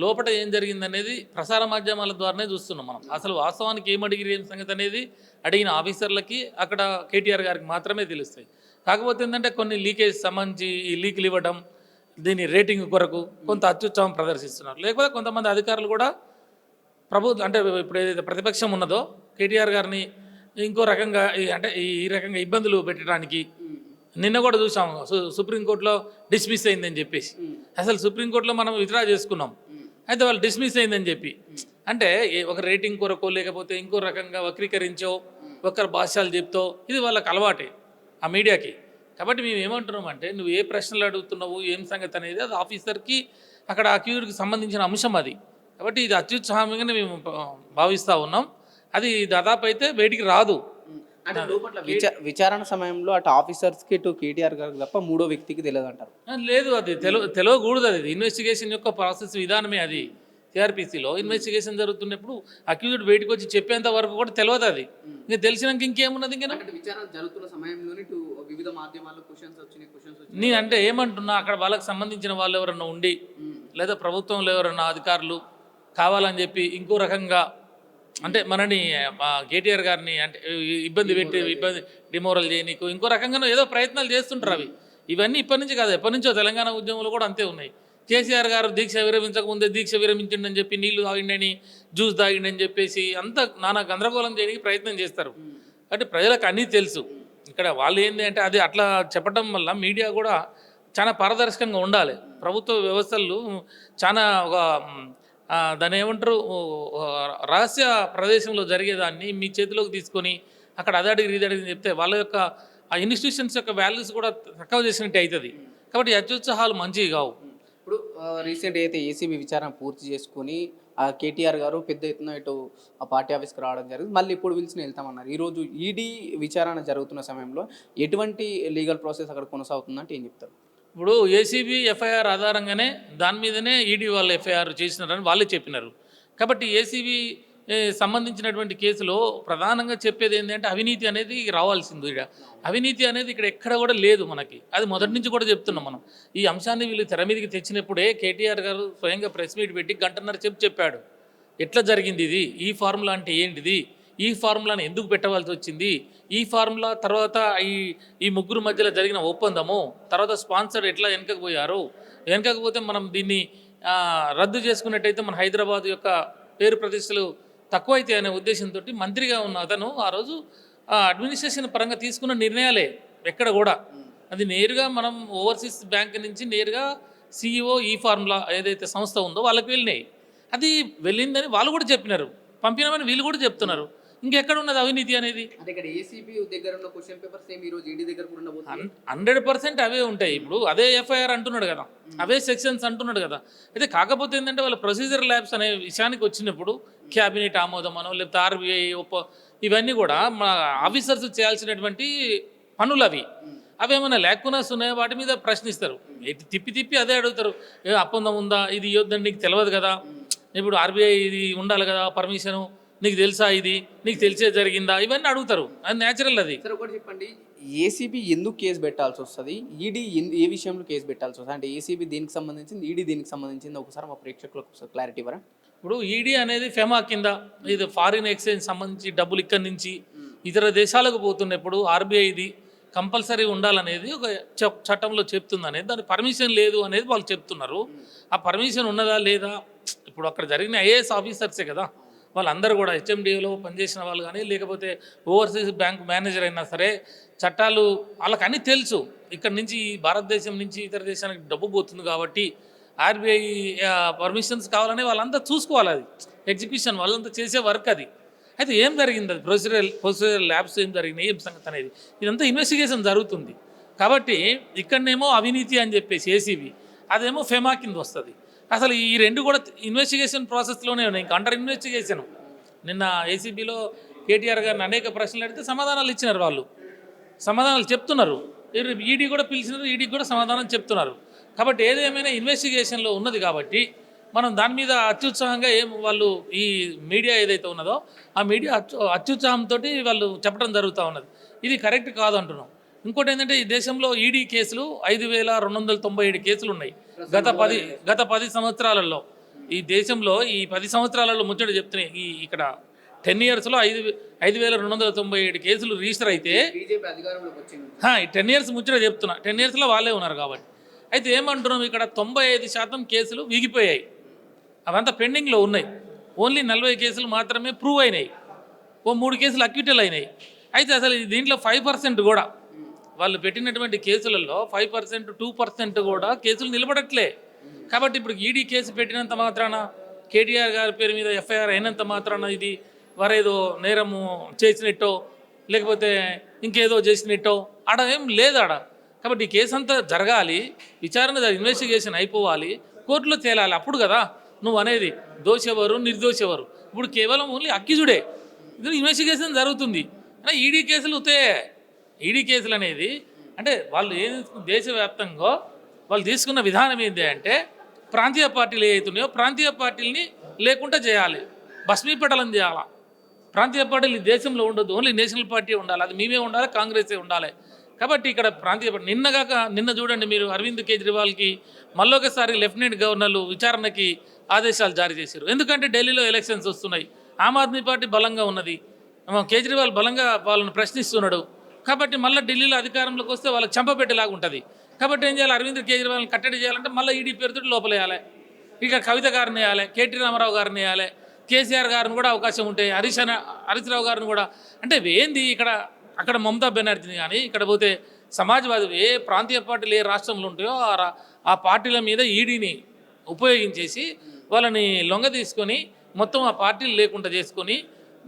లోపల ఏం జరిగిందనేది ప్రసార మాధ్యమాల ద్వారానే చూస్తున్నాం మనం. అసలు వాస్తవానికి ఏం అడిగిరి ఏం సంగతి అనేది అడిగిన ఆఫీసర్లకి అక్కడ కేటీఆర్ గారికి మాత్రమే తెలుస్తాయి. కాకపోతే ఏంటంటే కొన్ని లీకేజ్ సంబంధించి ఈ లీకులు ఇవ్వడం, దీని రేటింగ్ కొరకు కొంత అత్యుత్సాహం ప్రదర్శిస్తున్నారు. లేకపోతే కొంతమంది అధికారులు కూడా అంటే ఇప్పుడు ఏదైతే ప్రతిపక్షం ఉన్నదో కేటీఆర్ గారిని ఇంకో రకంగా అంటే ఈ రకంగా ఇబ్బందులు పెట్టడానికి నిన్న కూడా చూసాము. సుప్రీంకోర్టులో డిస్మిస్ అయిందని చెప్పేసి, అసలు సుప్రీంకోర్టులో మనం విత్డ్రా చేసుకున్నాం, అయితే వాళ్ళు డిస్మిస్ అయిందని చెప్పి, అంటే ఒక రేటింగ్ కొరకు లేకపోతే ఇంకో రకంగా వక్రీకరించో ఒకరి భాష్యాలు చెప్తో ఇది వాళ్ళకి అలవాటే ఆ మీడియాకి. కాబట్టి మేము ఏమంటున్నాం అంటే, నువ్వు ఏ ప్రశ్నలు అడుగుతున్నావు ఏం సంగతి అనేది అది ఆఫీసర్కి అక్కడ అక్యూజ్కి సంబంధించిన అంశం అది. కాబట్టి ఇది అత్యుత్సాహంగానే మేము భావిస్తూ ఉన్నాం. అది దాదాపు అయితే బయటికి రాదు. అంటే లోపల విచారణ సమయంలో అటు ఆఫీసర్స్కి ఇటు కేటీఆర్ గారికి తప్ప మూడో వ్యక్తికి తెలియదు అంటారు. లేదు, అది తెలియకూడదు. అది ఇన్వెస్టిగేషన్ యొక్క ప్రాసెస్ విధానమే. అది సిఆర్పిసిలో ఇన్వెస్టిగేషన్ జరుగుతున్నప్పుడు అక్యూజ్డ్ బయటకు వచ్చి చెప్పేంత వరకు కూడా తెలియదు. అది ఇంకా తెలిసినాక ఇంకేమున్నది? ఇంకా విచారణ జరుగుతున్న సమయంలోనే వివిధ మాధ్యమాల్లో క్వశ్చన్స్ వచ్చినాయి. నేను అంటే ఏమంటున్నా, అక్కడ వాళ్ళకి సంబంధించిన వాళ్ళు ఎవరన్నా ఉండి లేదా ప్రభుత్వంలో ఎవరన్నా అధికారులు కావాలని చెప్పి ఇంకో రకంగా అంటే మనని కేటీఆర్ గారిని అంటే ఇబ్బంది డిమోరల్ చేయనీకు ఇంకో రకంగా ఏదో ప్రయత్నాలు చేస్తుంటారు. ఇవన్నీ ఇప్పటి నుంచి కాదు, ఎప్పటి నుంచో తెలంగాణ ఉద్యమంలో కూడా అంతే ఉన్నాయి. కేసీఆర్ గారు దీక్ష విరమించకముందే దీక్ష విరమించిండని చెప్పి నీళ్లు తాగిండని జ్యూస్ తాగిండని చెప్పేసి అంతా నానా గందరగోళం చేయడానికి ప్రయత్నం చేస్తారు. అంటే ప్రజలకు అన్నీ తెలుసు. ఇక్కడ వాళ్ళు ఏంటి అంటే అది అట్లా చెప్పడం వల్ల మీడియా కూడా చాలా పారదర్శకంగా ఉండాలి. ప్రభుత్వ వ్యవస్థలు చాలా ఒక దాన్ని ఏమంటారు, రహస్య ప్రదేశంలో జరిగేదాన్ని మీ చేతిలోకి తీసుకొని అక్కడ అదడిగి ఇదడిగి చెప్తే వాళ్ళ యొక్క ఆ ఇన్స్టిట్యూషన్స్ యొక్క వాల్యూస్ కూడా తక్కువ చేసినట్టు అవుతుంది. కాబట్టి అత్యుత్సాహాలు మంచివి కావు. ఇప్పుడు రీసెంట్ అయితే ఏసీబీ విచారణ పూర్తి చేసుకుని కేటీఆర్ గారు పెద్ద ఎత్తున ఇటు ఆ పార్టీ ఆఫీస్కి రావడం జరిగింది. మళ్ళీ ఇప్పుడు పిలిచిన వెళ్తామన్నారు. ఈరోజు ఈడీ విచారణ జరుగుతున్న సమయంలో ఎటువంటి లీగల్ ప్రాసెస్ అక్కడ కొనసాగుతుందంటే ఏం చెప్తారు? ఇప్పుడు ఏసీబీ ఎఫ్ఐఆర్ ఆధారంగానే దాని మీదనే ఈడీ వాళ్ళు ఎఫ్ఐఆర్ చేసినారని వాళ్ళే చెప్పినారు. కాబట్టి ఏసీబీ సంబంధించినటువంటి కేసులో ప్రధానంగా చెప్పేది ఏంటంటే అవినీతి అనేది రావాల్సింది. అవినీతి అనేది ఇక్కడ ఎక్కడ కూడా లేదు మనకి. అది మొదటి నుంచి కూడా చెప్తున్నాం మనం. ఈ అంశాన్ని వీళ్ళు తెర మీదకి తెచ్చినప్పుడే కేటీఆర్ గారు స్వయంగా ప్రెస్ మీట్ పెట్టి గంటన్నర చెప్పాడు ఎట్లా జరిగింది ఇది, ఈ ఫార్ములా అంటే ఏంటిది, ఈ ఫార్ములాని ఎందుకు పెట్టవలసి వచ్చింది, ఈ ఫార్ములా తర్వాత ఈ ముగ్గురు మధ్యలో జరిగిన ఒప్పందము, తర్వాత స్పాన్సర్ ఎట్లా వెనకపోయారు, వెనకపోతే మనం దీన్ని రద్దు చేసుకున్నట్టయితే మన హైదరాబాద్ యొక్క పేరు ప్రతిష్టలు తక్కువైతే అనే ఉద్దేశంతో మంత్రిగా ఉన్న అతను ఆ రోజు అడ్మినిస్ట్రేషన్ పరంగా తీసుకున్న నిర్ణయాలే ఎక్కడ కూడా అది నేరుగా మనం ఓవర్సీస్ బ్యాంక్ నుంచి నేరుగా సిఇఓ ఈ ఫార్ములా ఏదైతే సంస్థ ఉందో వాళ్ళకి వెళ్ళినాయి. అది వెళ్ళిందని వాళ్ళు కూడా చెప్పినారు, పంపినామని వీళ్ళు కూడా చెప్తున్నారు. ఇంకెక్కడ ఉన్నది అవినీతి అనేది? అంటే ఇక్కడ ఏసీబీ దగ్గర ఉన్న క్వశ్చన్ పేపర్ సేమ్ ఈ రోజు ఈడీ దగ్గర కూడా ఉండబోతుంది. 100% అవే ఉంటాయి. ఇప్పుడు అదే ఎఫ్ఐఆర్ అంటున్నాడు కదా, అవే సెక్షన్స్ అంటున్నాడు కదా. అయితే కాకపోతే ఏంటంటే వాళ్ళ ప్రొసీజర్ ల్యాబ్స్ అనే విషయానికి వచ్చినప్పుడు క్యాబినెట్ ఆమోదం అనో లేకపోతే ఆర్బీఐ ఇవన్నీ కూడా మా ఆఫీసర్స్ చేయాల్సినటువంటి పనులు అవి ఏమైనా లేకున్నా ఉన్నాయో వాటి మీద ప్రశ్నిస్తారు. తిప్పి తిప్పి అదే అడుగుతారు, ఏ అప్పందం ఉందా, ఇది ఇవ్వద్దని నీకు తెలియదు కదా, ఇప్పుడు ఆర్బీఐ ఇది ఉండాలి కదా పర్మిషను, నీకు తెలుసా, ఇది నీకు తెలిసే జరిగిందా, ఇవన్నీ అడుగుతారు. అది న్యాచురల్. అది సార్ ఒకటి చెప్పండి, ఏసీబీ ఎందుకు కేసు పెట్టాల్సి వస్తుంది, ఈడీ ఏ విషయంలో కేసు పెట్టాల్సి వస్తుంది? అంటే ఏసీబీ దీనికి సంబంధించింది, ఈడీ దీనికి సంబంధించింది, ఒకసారి మా ప్రేక్షకులకు క్లారిటీ ఇవ్వరా? ఇప్పుడు ఈడీ అనేది ఫెమా కింద ఇది ఫారిన్ ఎక్స్చేంజ్ సంబంధించి డబ్బులు ఇక్కడి నుంచి ఇతర దేశాలకు పోతున్నప్పుడు ఆర్బీఐది కంపల్సరీ ఉండాలనేది ఒక చట్టంలో చెప్తుంది అనేది, దాని పర్మిషన్ లేదు అనేది వాళ్ళు చెప్తున్నారు. ఆ పర్మిషన్ ఉన్నదా లేదా, ఇప్పుడు అక్కడ జరిగిన ఐఏఎస్ ఆఫీసర్సే కదా వాళ్ళందరూ కూడా, హెచ్ఎండిఏలో పనిచేసిన వాళ్ళు కానీ లేకపోతే ఓవర్సీస్ బ్యాంక్ మేనేజర్ అయినా సరే, చట్టాలు వాళ్ళకి అన్నీ తెలుసు. ఇక్కడ నుంచి భారతదేశం నుంచి ఇతర దేశానికి డబ్బు పోతుంది కాబట్టి ఆర్బీఐ పర్మిషన్స్ కావాలని వాళ్ళంతా చూసుకోవాలి. అది ఎగ్జిక్యూషన్ వాళ్ళంతా చేసే వర్క్ అది. అయితే ఏం జరిగింది, అది ప్రొసీజరల్ ల్యాబ్స్ ఏం జరిగినాయి, ఏం సంగతి అనేది ఇదంతా ఇన్వెస్టిగేషన్ జరుగుతుంది. కాబట్టి ఇక్కడనేమో అవినీతి అని చెప్పేసి ఏసీబీ, అదేమో ఫెమా కింద వస్తుంది. అసలు ఈ రెండు కూడా ఇన్వెస్టిగేషన్ ప్రాసెస్లోనే ఉన్నాయి, ఇంకా అండర్ ఇన్వెస్టిగేషన్. నిన్న ఏసీబీలో కేటీఆర్ గారిని అనేక ప్రశ్నలు అడిగితే సమాధానాలు ఇచ్చినారు, వాళ్ళు సమాధానాలు చెప్తున్నారు. ఈడీ కూడా పిలిచినారు, ఈడీకి కూడా సమాధానం చెప్తున్నారు. కాబట్టి ఏదేమైనా ఇన్వెస్టిగేషన్లో ఉన్నది కాబట్టి మనం దాని మీద అత్యుత్సాహంగా వాళ్ళు ఈ మీడియా ఏదైతే ఉన్నదో ఆ మీడియా అత్యుత్సాహంతో వాళ్ళు చెప్పడం జరుగుతూ ఉన్నది. ఇది కరెక్ట్ కాదు అంటున్నాం. ఇంకోటి ఏంటంటే ఈ దేశంలో ఈడీ కేసులు 5297 కేసులు ఉన్నాయి గత 10 సంవత్సరాలలో. ఈ దేశంలో ఈ 10 సంవత్సరాలలో ముచ్చట చెప్తున్నాయి. ఇక్కడ 10 yearsలో 5297 కేసులు రిజిస్టర్ అయితే, బీజేపీ అధికారంలోకి వచ్చింది. 10 years ముచ్చట చెప్తున్నా, 10 yearsలో వాళ్ళే ఉన్నారు కాబట్టి. అయితే ఏమంటున్నాం, ఇక్కడ 95% కేసులు వీగిపోయాయి, అవంతా పెండింగ్లో ఉన్నాయి. ఓన్లీ 40 కేసులు మాత్రమే ప్రూవ్ అయినాయి, 3 కేసులు అక్విటల్ అయినాయి. అయితే అసలు దీంట్లో 5% కూడా వాళ్ళు పెట్టినటువంటి కేసులలో 5%, 2% కూడా కేసులు నిలబడట్లే. కాబట్టి ఇప్పుడు ఈడీ కేసు పెట్టినంత మాత్రాన, కేటీఆర్ గారి పేరు మీద ఎఫ్ఐఆర్ అయినంత మాత్రాన ఇది వారేదో నేరము చేసినట్టో లేకపోతే ఇంకేదో చేసినట్టో ఆడ ఏం లేదు ఆడ. కాబట్టి ఈ కేసు అంతా జరగాలి, విచారణ ఇన్వెస్టిగేషన్ అయిపోవాలి, కోర్టులో తేలాలి. అప్పుడు కదా నువ్వు అనేది దోషి ఎవరు నిర్దోషి ఎవరు. ఇప్పుడు కేవలం ఓన్లీ అక్యూజుడే, ఇది ఇన్వెస్టిగేషన్ జరుగుతుంది. ఈడీ కేసులు ఈడీ కేసులు అనేది అంటే వాళ్ళు ఏం దేశవ్యాప్తంగా వాళ్ళు తీసుకున్న విధానం ఏంటి అంటే, ప్రాంతీయ పార్టీలు ఏవైతున్నాయో ప్రాంతీయ పార్టీలని లేకుండా చేయాలి, భస్మీపటలం చేయాలా. ప్రాంతీయ పార్టీలు ఈ దేశంలో ఉండదు, ఓన్లీ నేషనల్ పార్టీ ఉండాలి, అది మేమే ఉండాలి, కాంగ్రెసే ఉండాలి. కాబట్టి ఇక్కడ ప్రాంతీయ పార్టీ నిన్న చూడండి మీరు, అరవింద్ కేజ్రీవాల్కి మళ్ళొకసారి లెఫ్టినెంట్ గవర్నర్లు విచారణకి ఆదేశాలు జారీ చేశారు. ఎందుకంటే ఢిల్లీలో ఎలక్షన్స్ వస్తున్నాయి, ఆమ్ ఆద్మీ పార్టీ బలంగా ఉన్నది, కేజ్రీవాల్ బలంగా వాళ్ళని ప్రశ్నిస్తున్నాడు. కాబట్టి మళ్ళీ ఢిల్లీలో అధికారంలోకి వస్తే వాళ్ళకి చంపబెట్టేలాగా ఉంటుంది. కాబట్టి ఏం చేయాలి, అరవింద్ కేజ్రీవాల్ని కట్టడి చేయాలంటే మళ్ళీ ఈడీ పేరుతో లోపలేయాలి. ఇక కవిత గారిని వేయాలి, కేటీ రామారావు గారిని వేయాలి, కేసీఆర్ గారిని కూడా అవకాశం ఉంటాయి, హరీష్ రావు గారిని కూడా. అంటే ఏంది ఇక్కడ, అక్కడ మమతా బెనర్జీని కానీ, ఇక్కడ పోతే సమాజ్వాదీ, ఏ ప్రాంతీయ పార్టీలు ఏ రాష్ట్రంలో ఉంటాయో ఆ పార్టీల మీద ఈడీని ఉపయోగించేసి వాళ్ళని లొంగ తీసుకొని మొత్తం ఆ పార్టీలు లేకుండా చేసుకొని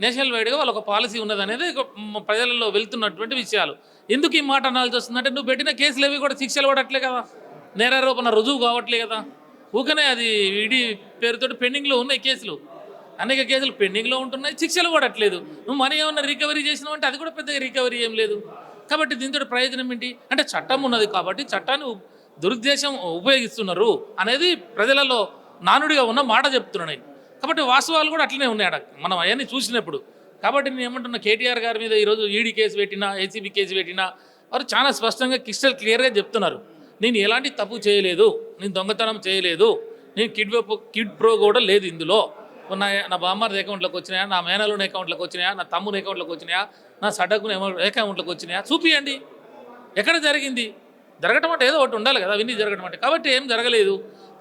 నేషనల్ వైడ్గా వాళ్ళొక పాలసీ ఉన్నదనేది ప్రజలలో వెళ్తున్నటువంటి విషయాలు. ఎందుకు ఈ మాట అనాల్సి వస్తుందంటే, నువ్వు పెట్టిన కేసులు ఏవి కూడా శిక్షలు పడట్లే కదా, నేరారోపణ రుజువు కావట్లే కదా, ఊకనే అది ఈడీ పేరుతో పెండింగ్లో ఉన్నాయి కేసులు, అనేక కేసులు పెండింగ్లో ఉంటున్నాయి, శిక్షలు పడట్లేదు. నువ్వు మనీ ఏమన్నా రికవరీ చేసినావు అంటే అది కూడా పెద్దగా రికవరీ ఏం లేదు. కాబట్టి దీంతో ప్రయోజనం ఏంటి అంటే, చట్టం ఉన్నది కాబట్టి చట్టాన్ని దురుద్దేశం ఉపయోగిస్తున్నారు అనేది ప్రజలలో నానుడిగా ఉన్న మాట చెప్తున్నాను నేను. కాబట్టి వాస్తవాలు కూడా అట్లనే ఉన్నాయి మనం అవన్నీ చూసినప్పుడు. కాబట్టి నేను ఏమంటున్నా, కేటీఆర్ గారి మీద ఈరోజు ఈడీ కేసు పెట్టినా, ఏసీబీ కేసు పెట్టినా వారు చాలా స్పష్టంగా క్రిస్టల్ క్లియర్గా చెప్తున్నారు, నేను ఎలాంటి తప్పు చేయలేదు, నేను దొంగతనం చేయలేదు, నేను కిడ్ ప్రో కూడా లేదు ఇందులో. నా బామ్మారి అకౌంట్లోకి వచ్చినాయా, నా మేనలోని అకౌంట్లోకి వచ్చినాయా, నా తమ్ముని అకౌంట్లోకి వచ్చినాయా, నా సడకుని అకౌంట్లోకి వచ్చినాయా, చూపియండి ఎక్కడ జరిగింది. జరగటం అంటే ఏదో ఒకటి ఉండాలి కదా, అవన్నీ జరగటం అంటే. కాబట్టి ఏం జరగలేదు.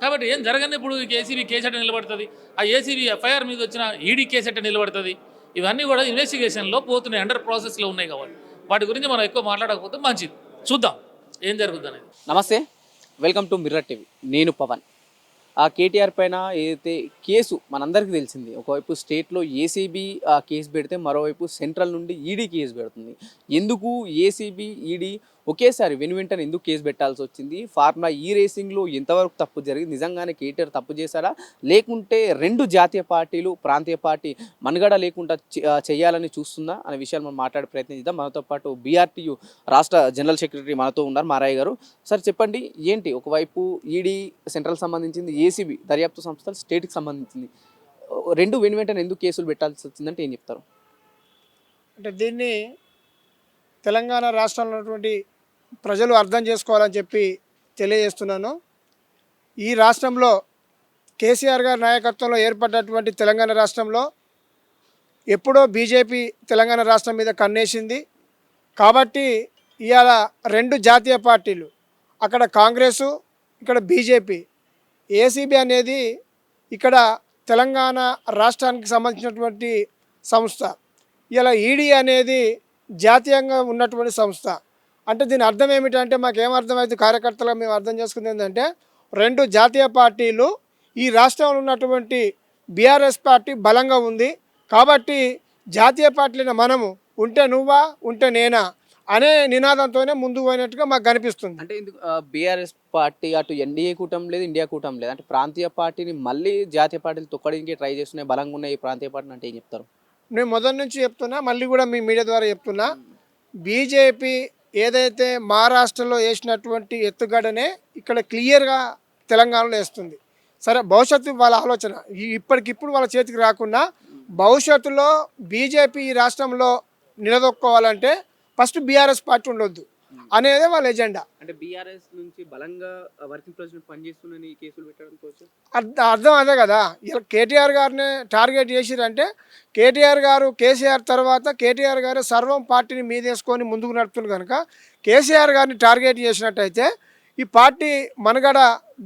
కాబట్టి ఏం జరగని ఇప్పుడు ఏసీబీ కేసు ఎట్ట నిలబడుతుంది, ఆ ఏసీబీ ఎఫ్ఐఆర్ మీద వచ్చిన ఈడీ కేసు ఎట్ట నిలబడుతుంది, ఇవన్నీ కూడా ఇన్వెస్టిగేషన్లో పోతున్నాయి, అండర్ ప్రాసెస్లో ఉన్నాయి. కాబట్టి వాటి గురించి మనం ఎక్కువ మాట్లాడకపోతే మంచిది. చూద్దాం ఏం జరుగుతుంది అనేది. నమస్తే, వెల్కమ్ టు మిర్రర్ టీవీ. నేను పవన్. ఆ కేటీఆర్ పైన ఏదైతే కేసు మనందరికీ తెలిసింది, ఒకవైపు స్టేట్లో ఏసీబీ కేసు పెడితే మరోవైపు సెంట్రల్ నుండి ఈడీ కేసు పెడుతుంది. ఎందుకు ఏసీబీ ఈడీ ఒకేసారి వెనువెంటనే ఎందుకు కేసు పెట్టాల్సి వచ్చింది? ఫార్ములా ఈ రేసింగ్లో ఎంతవరకు తప్పు జరిగింది? నిజంగానే కేటీఆర్ తప్పు చేశాడా, లేకుంటే రెండు జాతీయ పార్టీలు ప్రాంతీయ పార్టీ మనుగడ లేకుండా చేయాలని చూస్తుందా అనే విషయాలు మనం మాట్లాడే ప్రయత్నం చేద్దాం. మనతో పాటు బీఆర్టీయూ రాష్ట్ర జనరల్ సెక్రటరీ మనతో ఉన్నారు, మారయ్య గారు. సార్ చెప్పండి, ఏంటి ఒకవైపు ఈడీ సెంట్రల్ సంబంధించింది, ఏసీబీ దర్యాప్తు సంస్థలు స్టేట్కి సంబంధించింది, రెండు వెనువెంటనే ఎందుకు కేసులు పెట్టాల్సి వచ్చిందంటే ఏం చెప్తారు? అంటే దీన్ని తెలంగాణ రాష్ట్రంలో ఉన్నటువంటి ప్రజలు అర్థం చేసుకోవాలని చెప్పి తెలియజేస్తున్నాను. ఈ రాష్ట్రంలో కేసీఆర్ గారి నాయకత్వంలో ఏర్పడ్డటువంటి తెలంగాణ రాష్ట్రంలో ఎప్పుడో బీజేపీ తెలంగాణ రాష్ట్రం మీద కన్నేసింది. కాబట్టి ఇవాళ రెండు జాతీయ పార్టీలు, అక్కడ కాంగ్రెసు, ఇక్కడ బీజేపీ, ఏసీబీ అనేది ఇక్కడ తెలంగాణ రాష్ట్రానికి సంబంధించినటువంటి సంస్థ. ఇలా ఈడీ అనేది జాతీయంగా ఉన్నటువంటి సంస్థ. అంటే దీని అర్థం ఏమిటంటే, మాకేమర్థమైంది కార్యకర్తలుగా మేము అర్థం చేసుకుంది ఏంటంటే, రెండు జాతీయ పార్టీలు, ఈ రాష్ట్రంలో ఉన్నటువంటి బీఆర్ఎస్ పార్టీ బలంగా ఉంది. కాబట్టి జాతీయ పార్టీలైన మనము ఉంటే నువ్వా ఉంటే నేనా అనే నినాదంతోనే ముందుకు పోయినట్టుగా మాకు కనిపిస్తుంది. అంటే ఎందుకు బీఆర్ఎస్ పార్టీ అటు ఎన్డీఏ కూటమి లేదు, ఇండియా కూటమి లేదు, అంటే ప్రాంతీయ పార్టీని మళ్ళీ జాతీయ పార్టీలు తొక్కడానికి ట్రై చేస్తున్నాయి, బలంగా ఉన్నాయి ఈ ప్రాంతీయ పార్టీని అంటే ఏం చెప్తారు? నేను మొదటి నుంచి చెప్తున్నా, మళ్ళీ కూడా మీ మీడియా ద్వారా చెప్తున్నా, బీజేపీ ఏదైతే మహారాష్ట్రలో వేసినటువంటి ఎత్తుగడనే ఇక్కడ క్లియర్గా తెలంగాణలో వేస్తుంది. సరే, భవిష్యత్తు వాళ్ళ ఆలోచన ఇప్పటికిప్పుడు వాళ్ళ చేతికి రాకుండా భవిష్యత్తులో బీజేపీ ఈ రాష్ట్రంలో నిలదొక్కోవాలంటే ఫస్ట్ బీఆర్ఎస్ పార్టీ ఉండొద్దు అనేదే వాళ్ళ ఎజెండా. అంటే బీఆర్ఎస్ నుంచి బలంగా వర్కింగ్ ప్రెసిడెంట్ పనిచేస్తుందని కేసులు పెట్టడం కోసం అర్థం అదే కదా. ఇలా కేటీఆర్ గారిని టార్గెట్ చేసిరంటే, కేటీఆర్ గారు కేసీఆర్ తర్వాత కేటీఆర్ గారు సర్వం పార్టీని మీదేసుకొని ముందుకు నడుపుతుంది కనుక కేసీఆర్ గారిని టార్గెట్ చేసినట్టయితే ఈ పార్టీ మనుగడ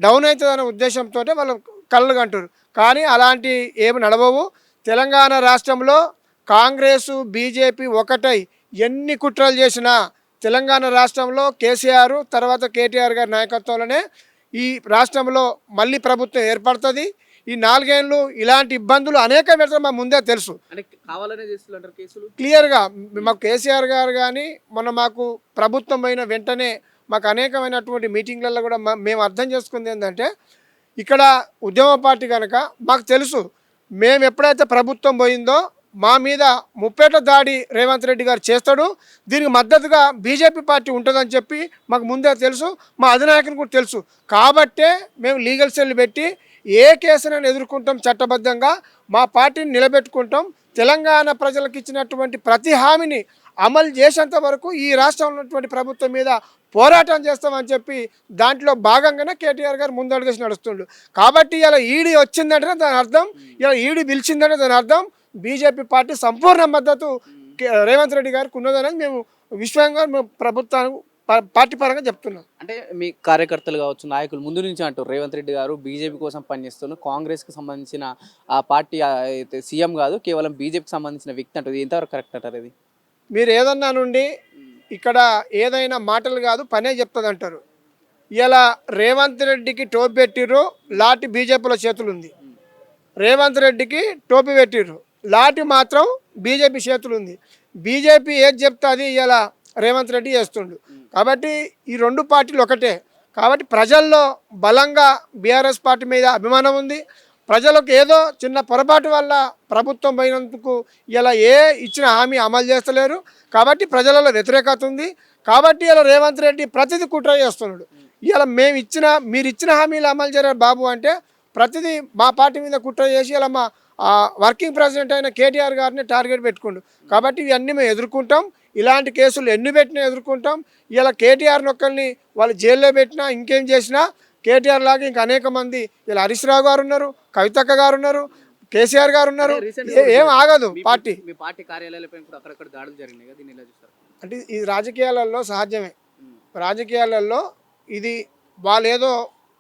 డౌన్ అవుతుందనే ఉద్దేశంతో వాళ్ళు కళ్ళు కంటారు. కానీ అలాంటి ఏమి నడవవు. తెలంగాణ రాష్ట్రంలో కాంగ్రెసు బీజేపీ ఒకటై ఎన్ని కుట్రలు చేసినా తెలంగాణ రాష్ట్రంలో కేసీఆర్ తర్వాత కేటీఆర్ గారి నాయకత్వంలోనే ఈ రాష్ట్రంలో మళ్ళీ ప్రభుత్వం ఏర్పడుతుంది. ఈ 4 ఏళ్ళు ఇలాంటి ఇబ్బందులు అనేక మా ముందే తెలుసు. అంటే కావాలనే చేస్తున్నారు కేసులు క్లియర్గా. మాకు కేసీఆర్ గారు కానీ మాకు ప్రభుత్వం అయిన వెంటనే మాకు అనేకమైనటువంటి మీటింగ్లలో కూడా మేము అర్థం చేసుకుంది ఏంటంటే, ఇక్కడ ఉద్యమ పార్టీ కనుక మాకు తెలుసు, మేము ఎప్పుడైతే ప్రభుత్వం పోయిందో మా మీద ముప్పేట దాడి రేవంత్ రెడ్డి గారు చేస్తాడు, దీనికి మద్దతుగా బీజేపీ పార్టీ ఉంటుందని చెప్పి మాకు ముందే తెలుసు, మా అధినాయకుని కూడా తెలుసు. కాబట్టే మేము లీగల్ సెల్ పెట్టి ఏ కేసునైనా ఎదుర్కొంటాం, చట్టబద్ధంగా మా పార్టీని నిలబెట్టుకుంటాం. తెలంగాణ ప్రజలకు ఇచ్చినటువంటి ప్రతి హామీని అమలు చేసేంత వరకు ఈ రాష్ట్రంలో ఉన్నటువంటి ప్రభుత్వం మీద పోరాటం చేస్తామని చెప్పి దాంట్లో భాగంగానే కేటీఆర్ గారు ముందడుగేసి నడుస్తుండు. కాబట్టి ఇలా ఈడీ వచ్చిందంటే దాని అర్థం, ఇలా ఈడీ పిలిచిందంటే దాని అర్థం బీజేపీ పార్టీ సంపూర్ణ మద్దతు రేవంత్ రెడ్డి గారికి ఉన్నదనేది మేము విశ్వంగా మేము ప్రభుత్వానికి పార్టీ పరంగా చెప్తున్నాం. అంటే మీ కార్యకర్తలు కావచ్చు, నాయకులు ముందు నుంచి అంటారు రేవంత్ రెడ్డి గారు బీజేపీ కోసం పనిచేస్తున్నారు, కాంగ్రెస్కి సంబంధించిన ఆ పార్టీ అయితే సీఎం కాదు, కేవలం బీజేపీకి సంబంధించిన వ్యక్తి అంటారు. ఎంతవరకు కరెక్ట్ అంటారు ఇది? మీరు ఏదన్నా నుండి ఇక్కడ ఏదైనా మాటలు కాదు పనే చెప్తుంది అంటారు. ఇలా రేవంత్ రెడ్డికి టోపీ పెట్టిర్రు, లాటి బీజేపీలో చేతులుంది. రేవంత్ రెడ్డికి టోపీ పెట్టిర్రు, లాటి మాత్రం బీజేపీ చేతులు ఉంది. బీజేపీ ఏది చెప్తే అది ఇలా రేవంత్ రెడ్డి చేస్తుండు. కాబట్టి ఈ రెండు పార్టీలు ఒకటే. కాబట్టి ప్రజల్లో బలంగా బీఆర్ఎస్ పార్టీ మీద అభిమానం ఉంది. ప్రజలకు ఏదో చిన్న పొరపాటు వల్ల ప్రభుత్వం పోయినందుకు ఇలా ఇచ్చిన హామీ అమలు చేస్తలేరు. కాబట్టి ప్రజలలో వ్యతిరేకత ఉంది. కాబట్టి ఇలా రేవంత్ రెడ్డి ప్రతిదీ కుట్ర చేస్తున్నాడు. ఇలా మీరు ఇచ్చిన హామీలు అమలు చేయరు బాబు అంటే ప్రతిదీ మా పార్టీ మీద కుట్ర చేసి ఇలా మా వర్కింగ్ ప్రెసిడెంట్ అయిన కేటీఆర్ గారిని టార్గెట్ పెట్టుకుండు. కాబట్టి ఇవన్నీ మేము ఎదుర్కొంటాం. ఇలాంటి కేసులు ఎన్ని పెట్టినా ఎదుర్కొంటాం. ఇలా కేటీఆర్ నొక్కల్ని వాళ్ళు జైల్లో పెట్టినా ఇంకేం చేసినా కేటీఆర్ లాగా ఇంకా అనేక మంది ఇలా హరీష్ రావు గారు ఉన్నారు, కవితక్క గారు ఉన్నారు, కేసీఆర్ గారు ఉన్నారు. ఏం ఆగదు పార్టీ. మీ పార్టీ కార్యాలయాలపై కూడా అక్కడక్కడ దాడులు జరిగినాయి కదా, దీన్ని ఎలా చూస్తారు? అంటే ఇది రాజకీయాలలో సహజమే. రాజకీయాలలో ఇది వాళ్ళు ఏదో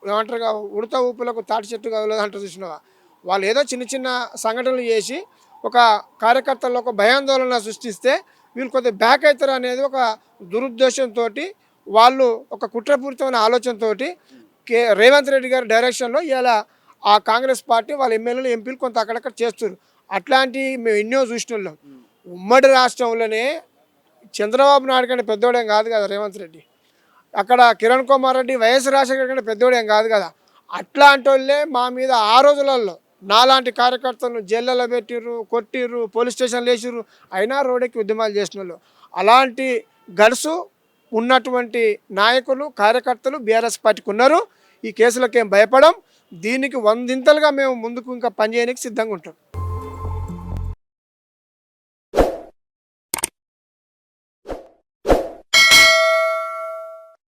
ఏమంటారుగా ఉడత ఊపులకు తాటి చెట్టు కదలదు అంటారు చూసినావా. వాళ్ళు ఏదో చిన్న చిన్న సంఘటనలు చేసి ఒక కార్యకర్తల్లో ఒక భయాందోళన సృష్టిస్తే వీళ్ళు కొద్దిగా బ్యాక్ అవుతారు అనేది ఒక దురుద్దేశంతో వాళ్ళు ఒక కుట్రపూరితమైన ఆలోచనతో రేవంత్ రెడ్డి గారి డైరెక్షన్లో ఇలా ఆ కాంగ్రెస్ పార్టీ వాళ్ళ ఎమ్మెల్యేలు ఎంపీలు కొంత అక్కడక్కడ చేస్తారు. అట్లాంటివి మేము ఎన్నో చూసినాం. ఉమ్మడి రాష్ట్రంలోనే చంద్రబాబు నాయుడు కంటే పెద్దోడేం కాదు కదా రేవంత్ రెడ్డి, అక్కడ కిరణ్ కుమార్ రెడ్డి వైఎస్ రాజశేఖర్ కంటే పెద్దోడేం కాదు కదా. అట్లాంటి వాళ్ళే మా మీద ఆ రోజులలో నాలాంటి కార్యకర్తలను జైళ్ళలో పెట్టిర్రు, కొట్టిర్రు, పోలీస్ స్టేషన్లు వేసిర్రు, అయినా రోడ్డుకి ఉద్యమాలు చేసిన వాళ్ళు. అలాంటి గడుసు ఉన్నటువంటి నాయకులు కార్యకర్తలు బీఆర్ఎస్ పార్టీకి ఉన్నారు. ఈ కేసులకేం భయపడం, దీనికి వందింతలుగా మేము ముందుకు ఇంకా పనిచేయడానికి సిద్ధంగా ఉంటాం.